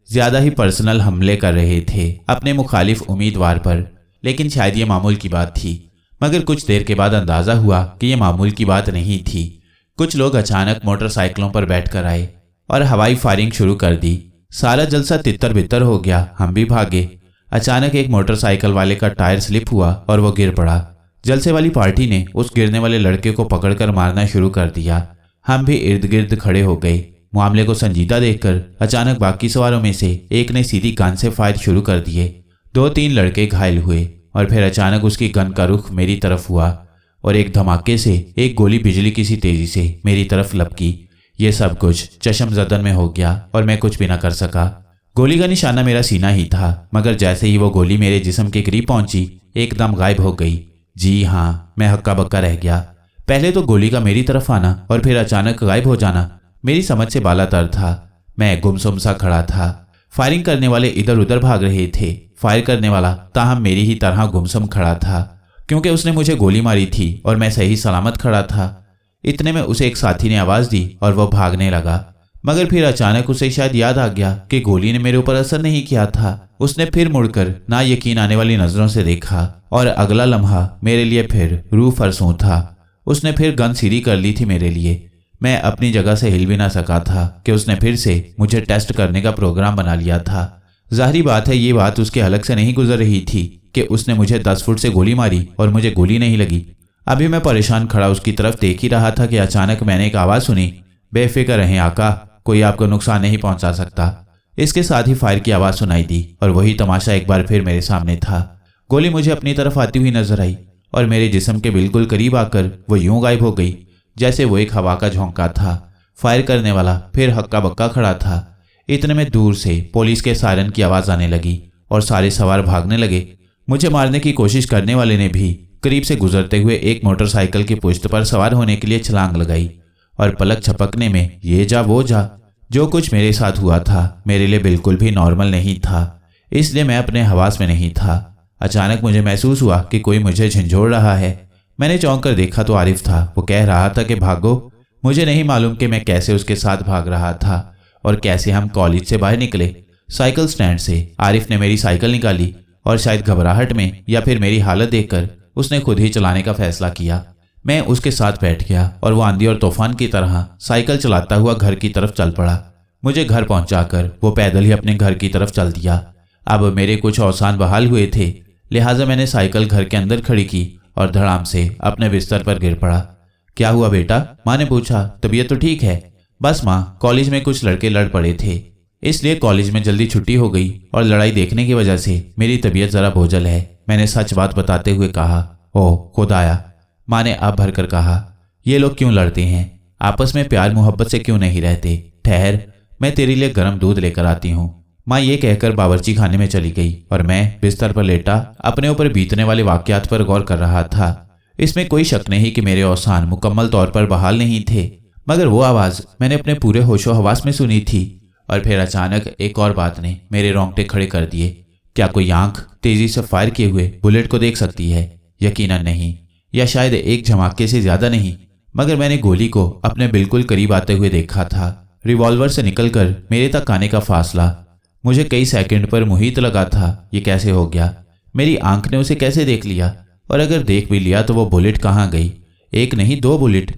ज़्यादा ही पर्सनल हमले कर रहे थे अपने मुखालिफ उम्मीदवार पर, लेकिन शायद ये मामूल की बात थी। मगर कुछ देर के बाद अंदाज़ा हुआ कि ये मामूल की बात नहीं थी। कुछ लोग अचानक मोटरसाइकिलों पर बैठकर आए और हवाई फायरिंग शुरू कर दी। सारा जलसा तितर बितर हो गया। हम भी भागे। अचानक एक मोटरसाइकिल वाले का टायर स्लिप हुआ और वो गिर पड़ा। जलसे वाली पार्टी ने उस गिरने वाले लड़के को पकड़कर मारना शुरू कर दिया। हम भी इर्द गिर्द खड़े हो गए। मामले को संजीदा देखकर अचानक बाकी सवारों में से एक ने सीधी गन से फायर शुरू कर दिए। 2-3 लड़के घायल हुए और फिर अचानक उसकी गन का रुख मेरी तरफ हुआ और एक धमाके से एक गोली बिजली की सी तेजी से मेरी तरफ लपकी। ये सब कुछ चश्मज़दन में हो गया और मैं कुछ भी न कर सका। गोली का निशाना मेरा सीना ही था, मगर जैसे ही वो गोली मेरे जिस्म के करीब पहुंची एकदम गायब हो गई। जी हाँ, मैं हक्का बक्का रह गया। पहले तो गोली का मेरी तरफ आना और फिर अचानक गायब हो जाना मेरी समझ से बालातर था। मैं गुमसुम सा खड़ा था। फायरिंग करने वाले इधर उधर भाग रहे थे। फायर करने वाला ताहम मेरी ही तरह गुमसुम खड़ा था, क्योंकि उसने मुझे गोली मारी थी और मैं सही सलामत खड़ा था। इतने में उसे एक साथी ने आवाज़ दी और वो भागने लगा, मगर फिर अचानक उसे शायद याद आ गया कि गोली ने मेरे ऊपर असर नहीं किया था। उसने फिर मुड़कर ना यकीन आने वाली नज़रों से देखा और अगला लम्हा मेरे लिए फिर रूह फरसूं था। उसने फिर गन सीधी कर ली थी मेरे लिए। मैं अपनी जगह से हिल भी ना सका था कि उसने फिर से मुझे टेस्ट करने का प्रोग्राम बना लिया था। जाहिर बात है ये बात उसके हलक से नहीं गुजर रही थी कि उसने मुझे 10 फुट से गोली मारी और मुझे गोली नहीं लगी। अभी मैं परेशान खड़ा उसकी तरफ देख ही रहा था कि अचानक मैंने एक आवाज़ सुनी, बेफिक्र रहें आका, कोई आपको नुकसान नहीं पहुंचा सकता। इसके साथ ही फायर की आवाज़ सुनाई दी और वही तमाशा एक बार फिर मेरे सामने था। गोली मुझे अपनी तरफ आती हुई नजर आई और मेरे जिस्म के बिल्कुल करीब आकर वो यूं गायब हो गई जैसे वो एक हवा का झोंका था। फायर करने वाला फिर हक्का बक्का खड़ा था। इतने में दूर से पुलिस के सायरन की आवाज़ आने लगी और सारे सवार भागने लगे। मुझे मारने की कोशिश करने वाले ने भी करीब से गुजरते हुए एक मोटरसाइकिल की पुश्त पर सवार होने के लिए छलांग लगाई और पलक झपकने में ये जा वो जा। जो कुछ मेरे साथ हुआ था मेरे लिए बिल्कुल भी नॉर्मल नहीं था, इसलिए मैं अपने हवास में नहीं था। अचानक मुझे महसूस हुआ कि कोई मुझे झंझोड़ रहा है। मैंने चौंक कर देखा तो आरिफ था। वो कह रहा था कि भागो। मुझे नहीं मालूम कि मैं कैसे उसके साथ भाग रहा था और कैसे हम कॉलेज से बाहर निकले। साइकिल स्टैंड से आरिफ ने मेरी साइकिल निकाली और शायद घबराहट में या फिर मेरी हालत देखकर उसने खुद ही चलाने का फैसला किया। मैं उसके साथ बैठ गया और वो आंधी और तूफान की तरह साइकिल चलाता हुआ घर की तरफ चल पड़ा। मुझे घर पहुंचाकर वो पैदल ही अपने घर की तरफ चल दिया। अब मेरे कुछ औसान बहाल हुए थे, लिहाजा मैंने साइकिल घर के अंदर खड़ी की और धड़ाम से अपने बिस्तर पर गिर पड़ा। क्या हुआ बेटा? माँ ने पूछा। तबीयत तो ठीक है? बस माँ, कॉलेज में कुछ लड़के लड़ पड़े थे, इसलिए कॉलेज में जल्दी छुट्टी हो गई और लड़ाई देखने की वजह से मेरी तबीयत जरा बोझल है, मैंने सच बात बताते हुए कहा। ओह खुदाया, माँ ने आप भर कर कहा। ये लोग क्यों लड़ते हैं? आपस में प्यार मोहब्बत से क्यों नहीं रहते? ठहर, मैं तेरे लिए गर्म दूध लेकर आती हूँ। माँ ये कहकर बावर्ची खाने में चली गई और मैं बिस्तर पर लेटा अपने ऊपर बीतने वाले वाकयात पर गौर कर रहा था। इसमें कोई शक नहीं कि मेरे औसान मुकम्मल तौर पर बहाल नहीं थे, मगर वो आवाज़ मैंने अपने पूरे होशो हवास में सुनी थी। और फिर अचानक एक और बात ने मेरे रोंगटे खड़े कर दिए। क्या कोई आंख तेजी से फायर किए हुए बुलेट को देख सकती है? यकीनन नहीं, या शायद एक झमाके से ज्यादा नहीं, मगर मैंने गोली को अपने बिल्कुल करीब आते हुए देखा था। रिवॉल्वर से निकलकर मेरे तक आने का फासला मुझे कई सेकंड पर मुहित लगा था। ये कैसे हो गया? मेरी आंख ने उसे कैसे देख लिया? और अगर देख भी लिया तो वो बुलेट कहाँ गई? एक नहीं, दो बुलेट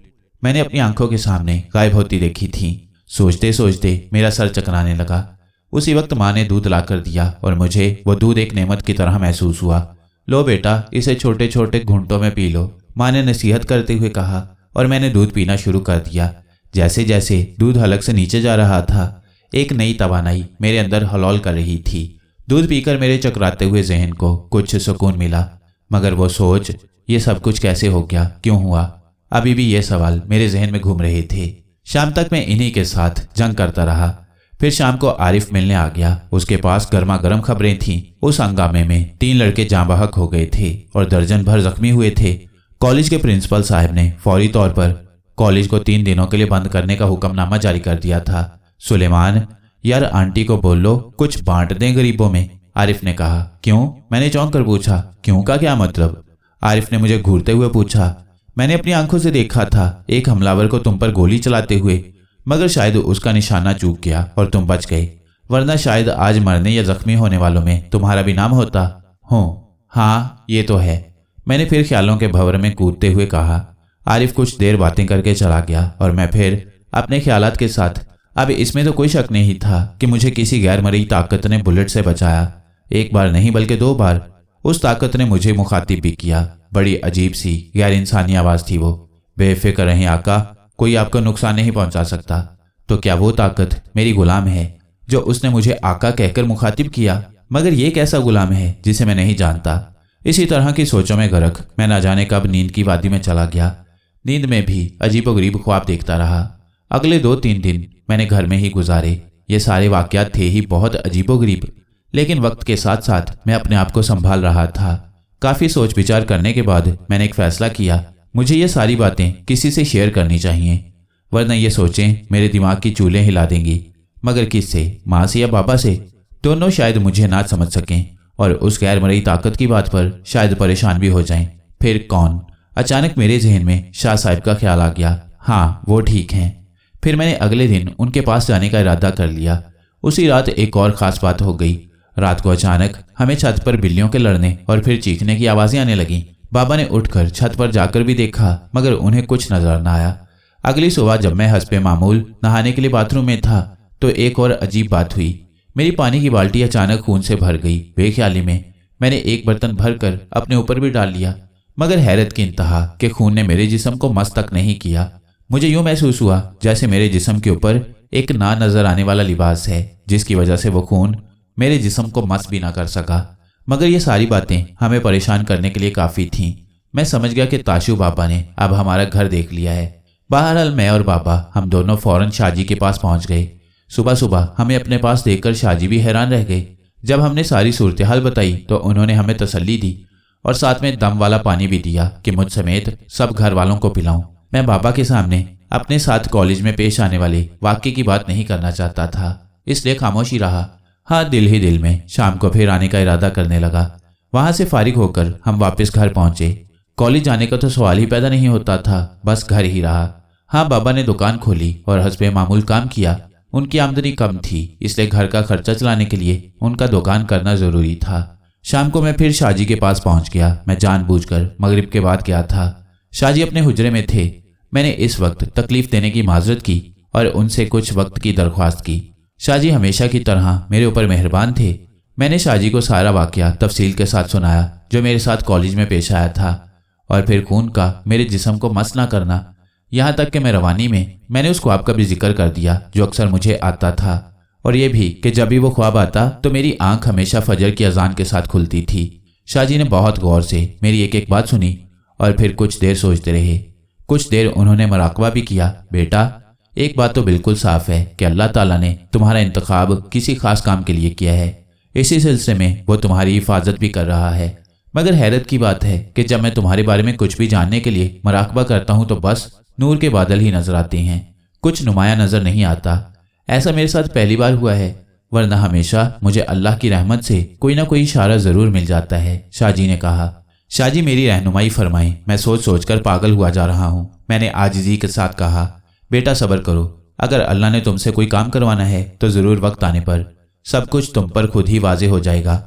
मैंने अपनी आंखों के सामने गायब होती देखी थी। सोचते सोचते मेरा सर चकराने लगा। उसी वक्त माँ ने दूध लाकर दिया और मुझे वो दूध एक नेमत की तरह महसूस हुआ। लो बेटा, इसे छोटे छोटे घूंटों में पी लो, माँ ने नसीहत करते हुए कहा और मैंने दूध पीना शुरू कर दिया। जैसे जैसे दूध हलक से नीचे जा रहा था, एक नई तवानाई मेरे अंदर हलौल कर रही थी। दूध पीकर मेरे चकराते हुए जहन को कुछ सुकून मिला, मगर वो सोच, ये सब कुछ कैसे हो गया, क्यों हुआ? अभी भी ये सवाल मेरे जहन में घूम रहे थे। शाम तक मैं इन्हीं के साथ जंग करता रहा। फिर शाम को आरिफ मिलने आ गया। उसके पास गर्मा गर्म खबरें थीं। उस हंगामे में 3 लड़के जाँ बहक हो गए थे और दर्जन भर जख्मी हुए थे। कॉलेज के प्रिंसिपल साहब ने फौरी तौर पर कॉलेज को 3 दिनों के लिए बंद करने का हुक्मनामा जारी कर दिया था। सुलेमान, यार आंटी को बोल लो कुछ बांट दें गरीबों में, आरिफ ने कहा। क्यों? मैंने चौंक कर पूछा। क्यों का क्या मतलब? आरिफ ने मुझे घूरते हुए पूछा। मैंने अपनी आंखों से देखा था एक हमलावर को तुम पर गोली चलाते हुए, मगर शायद उसका निशाना चूक गया और तुम बच गए, वरना शायद आज मरने या जख्मी होने वालों में तुम्हारा भी नाम होता। हो हाँ, ये तो है, मैंने फिर ख्यालों के भंवर में कूदते हुए कहा। आरिफ कुछ देर बातें करके चला गया और मैं फिर अपने ख्यालात के साथ। अब इसमें तो कोई शक नहीं था कि मुझे किसी गैर मरई ताकत ने बुलेट से बचाया। एक बार नहीं बल्कि 2 बार उस ताकत ने मुझे मुखातिब भी किया। बड़ी अजीब सी गैर इंसानी आवाज़ थी वो। बेफिक्र रहें आका, कोई आपको नुकसान नहीं पहुंचा सकता। तो क्या वो ताकत मेरी गुलाम है जो उसने मुझे आका कहकर मुखातिब किया? मगर ये कैसा गुलाम है जिसे मैं नहीं जानता? इसी तरह की सोचों में गरक मैं न जाने कब नींद की वादी में चला गया। नींद में भी अजीबोगरीब ख्वाब देखता रहा। अगले 2-3 दिन मैंने घर में ही गुजारे। ये सारे वाकयात थे ही बहुत अजीबोगरीब, लेकिन वक्त के साथ साथ मैं अपने आप को संभाल रहा था। काफ़ी सोच विचार करने के बाद मैंने एक फैसला किया, मुझे ये सारी बातें किसी से शेयर करनी चाहिए, वरना ये सोचें मेरे दिमाग की चूलें हिला देंगी। मगर किससे? माँ से या बाबा से? दोनों शायद मुझे ना समझ सकें और उस गैर मरई ताकत की बात पर शायद परेशान भी हो जाएं। फिर कौन? अचानक मेरे जहन में शाह साहब का ख्याल आ गया। हाँ, वो ठीक हैं। फिर मैंने अगले दिन उनके पास जाने का इरादा कर लिया। उसी रात एक और ख़ास बात हो गई। रात को अचानक हमें छत पर बिल्लियों के लड़ने और फिर चीखने की आवाज़ें आने लगीं। बाबा ने उठकर छत पर जाकर भी देखा, मगर उन्हें कुछ नजर न आया। अगली सुबह जब मैं हस्बे मामूल नहाने के लिए बाथरूम में था तो एक और अजीब बात हुई। मेरी पानी की बाल्टी अचानक खून से भर गई। बेख्याली में मैंने एक बर्तन भरकर अपने ऊपर भी डाल लिया, मगर हैरत की इंतहा कि खून ने मेरे जिस्म को मस तक नहीं किया। मुझे यूं महसूस हुआ जैसे मेरे जिस्म के ऊपर एक ना नजर आने वाला लिबास है जिसकी वजह से वो खून मेरे जिस्म को मस भी ना कर सका। मगर ये सारी बातें हमें परेशान करने के लिए काफ़ी थीं। मैं समझ गया कि ताशू बाबा ने अब हमारा घर देख लिया है। बहरहाल मैं और बाबा हम दोनों फौरन शाहजी के पास पहुंच गए। सुबह सुबह हमें अपने पास देखकर शाहजी भी हैरान रह गए। जब हमने सारी सूरत हाल बताई तो उन्होंने हमें तसल्ली दी और साथ में दम वाला पानी भी दिया कि मुझ समेत सब घर वालों को पिलाऊं। मैं बाबा के सामने अपने साथ कॉलेज में पेश आने वाले वाक़ये की बात नहीं करना चाहता था, इसलिए खामोशी रहा। हाँ, दिल ही दिल में शाम को फिर आने का इरादा करने लगा। वहां से फारिग होकर हम वापस घर पहुंचे। कॉलेज जाने का तो सवाल ही पैदा नहीं होता था, बस घर ही रहा। हाँ, बाबा ने दुकान खोली और हस्बे मामूल काम किया। उनकी आमदनी कम थी, इसलिए घर का खर्चा चलाने के लिए उनका दुकान करना जरूरी था। शाम को मैं फिर शाहजी के पास पहुंच गया। मैं जानबूझकर मगरिब के बाद गया था। शाहजी अपने हुजरे में थे। मैंने इस वक्त तकलीफ देने की माजरत की और उनसे कुछ वक्त की दरख्वास्त की। शाहजी हमेशा की तरह मेरे ऊपर मेहरबान थे। मैंने शाहजी को सारा वाकया तफसील के साथ सुनाया जो मेरे साथ कॉलेज में पेश आया था, और फिर खून का मेरे जिस्म को मस ना करना। यहाँ तक कि मैं रवानी में मैंने उस ख्वाब का भी जिक्र कर दिया जो अक्सर मुझे आता था, और यह भी कि जब भी वो ख्वाब आता तो मेरी आंख हमेशा फजर की अजान के साथ खुलती थी। शाहजी ने बहुत गौर से मेरी एक एक बात सुनी और फिर कुछ देर सोचते रहे। कुछ देर उन्होंने मुराकबा भी किया। बेटा, एक बात तो बिल्कुल साफ है कि अल्लाह ताला ने तुम्हारा इंतखाब किसी खास काम के लिए किया है। इसी सिलसिले में वो तुम्हारी हिफाजत भी कर रहा है। मगर हैरत की बात है कि जब मैं तुम्हारे बारे में कुछ भी जानने के लिए मुराकबा करता हूँ तो बस नूर के बादल ही नजर आते हैं, कुछ नुमाया नजर नहीं आता। ऐसा मेरे साथ पहली बार हुआ है, वरना हमेशा मुझे अल्लाह की रहमत से कोई ना कोई इशारा जरूर मिल जाता है, शाहजी ने कहा। शाहजी मेरी रहनुमाई फरमाई। मैं सोच सोच कर पागल हुआ जा रहा हूँ। मैंने आजिज़ी के साथ कहा, बेटा सब्र करो, अगर अल्लाह ने तुमसे कोई काम करवाना है तो ज़रूर वक्त आने पर सब कुछ तुम पर खुद ही वाजे हो जाएगा।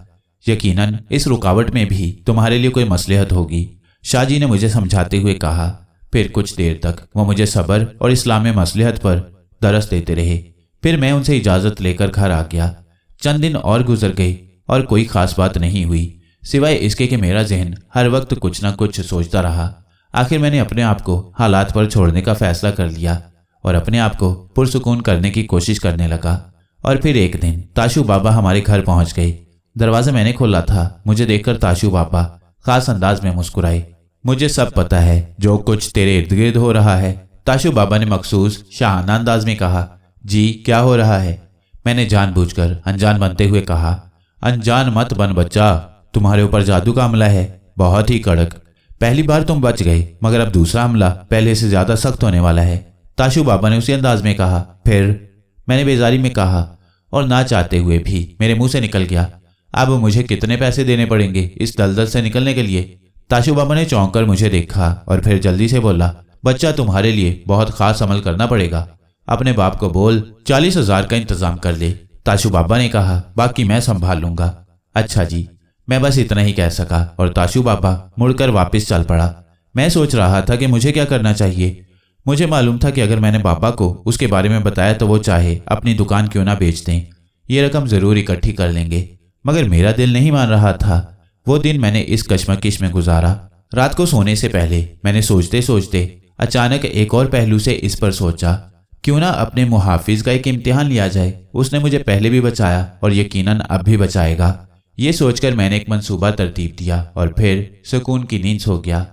यकीनन इस रुकावट में भी तुम्हारे लिए कोई मसलहत होगी, शाहजी ने मुझे समझाते हुए कहा। फिर कुछ देर तक वो मुझे सब्र और इस्लाम में मसलहत पर दरस देते रहे। फिर मैं उनसे इजाज़त लेकर घर आ गया। चंद दिन और गुजर गए और कोई ख़ास बात नहीं हुई, सिवाय इसके कि मेरा जहन हर वक्त कुछ ना कुछ सोचता रहा। आखिर मैंने अपने आप को हालात पर छोड़ने का फैसला कर लिया और अपने आप को पुरसुकून करने की कोशिश करने लगा। और फिर एक दिन ताशू बाबा हमारे घर पहुंच गए। दरवाज़ा मैंने खोला था। मुझे देखकर ताशू बाबा खास अंदाज में मुस्कुराए। मुझे सब पता है जो कुछ तेरे इर्द गिर्द हो रहा है, ताशू बाबा ने मखसूस शाहाना अंदाज में कहा। जी, क्या हो रहा है? मैंने जानबूझकर अनजान बनते हुए कहा। अनजान मत बन बच्चा, तुम्हारे ऊपर जादू का हमला है, बहुत ही कड़क। पहली बार तुम बच गए, मगर अब दूसरा हमला पहले से ज्यादा सख्त होने वाला है, ताशू बाबा ने उसी अंदाज में कहा। फिर मैंने बेजारी में कहा और ना चाहते हुए भी मेरे मुंह से निकल गया, अब मुझे कितने पैसे देने पड़ेंगे इस दलदल से निकलने के लिए? ताशू बाबा ने चौंक कर मुझे देखा और फिर जल्दी से बोला, बच्चा तुम्हारे लिए बहुत खास अमल करना पड़ेगा। अपने बाप को बोल 40,000 का इंतजाम कर ले। ताशू बाबा ने कहा, बाकी मैं संभाल लूंगा। अच्छा जी, मैं बस इतना ही कह सका और ताशू बाबा मुड़कर वापस चल पड़ा। मैं सोच रहा था कि मुझे क्या करना चाहिए। मुझे मालूम था कि अगर मैंने बाबा को उसके बारे में बताया तो वो चाहे अपनी दुकान क्यों ना बेच दें, ये रकम जरूर इकट्ठी कर लेंगे, मगर मेरा दिल नहीं मान रहा था। वो दिन मैंने इस कश्मकश में गुजारा। रात को सोने से पहले मैंने सोचते सोचते अचानक एक और पहलू से इस पर सोचा, क्यों ना अपने मुहाफिज का एक इम्तिहान लिया जाए। उसने मुझे पहले भी बचाया और यकीनन अब भी बचाएगा। ये सोचकर मैंने एक मंसूबा तरतीब दिया और फिर सुकून की नींद सो गया।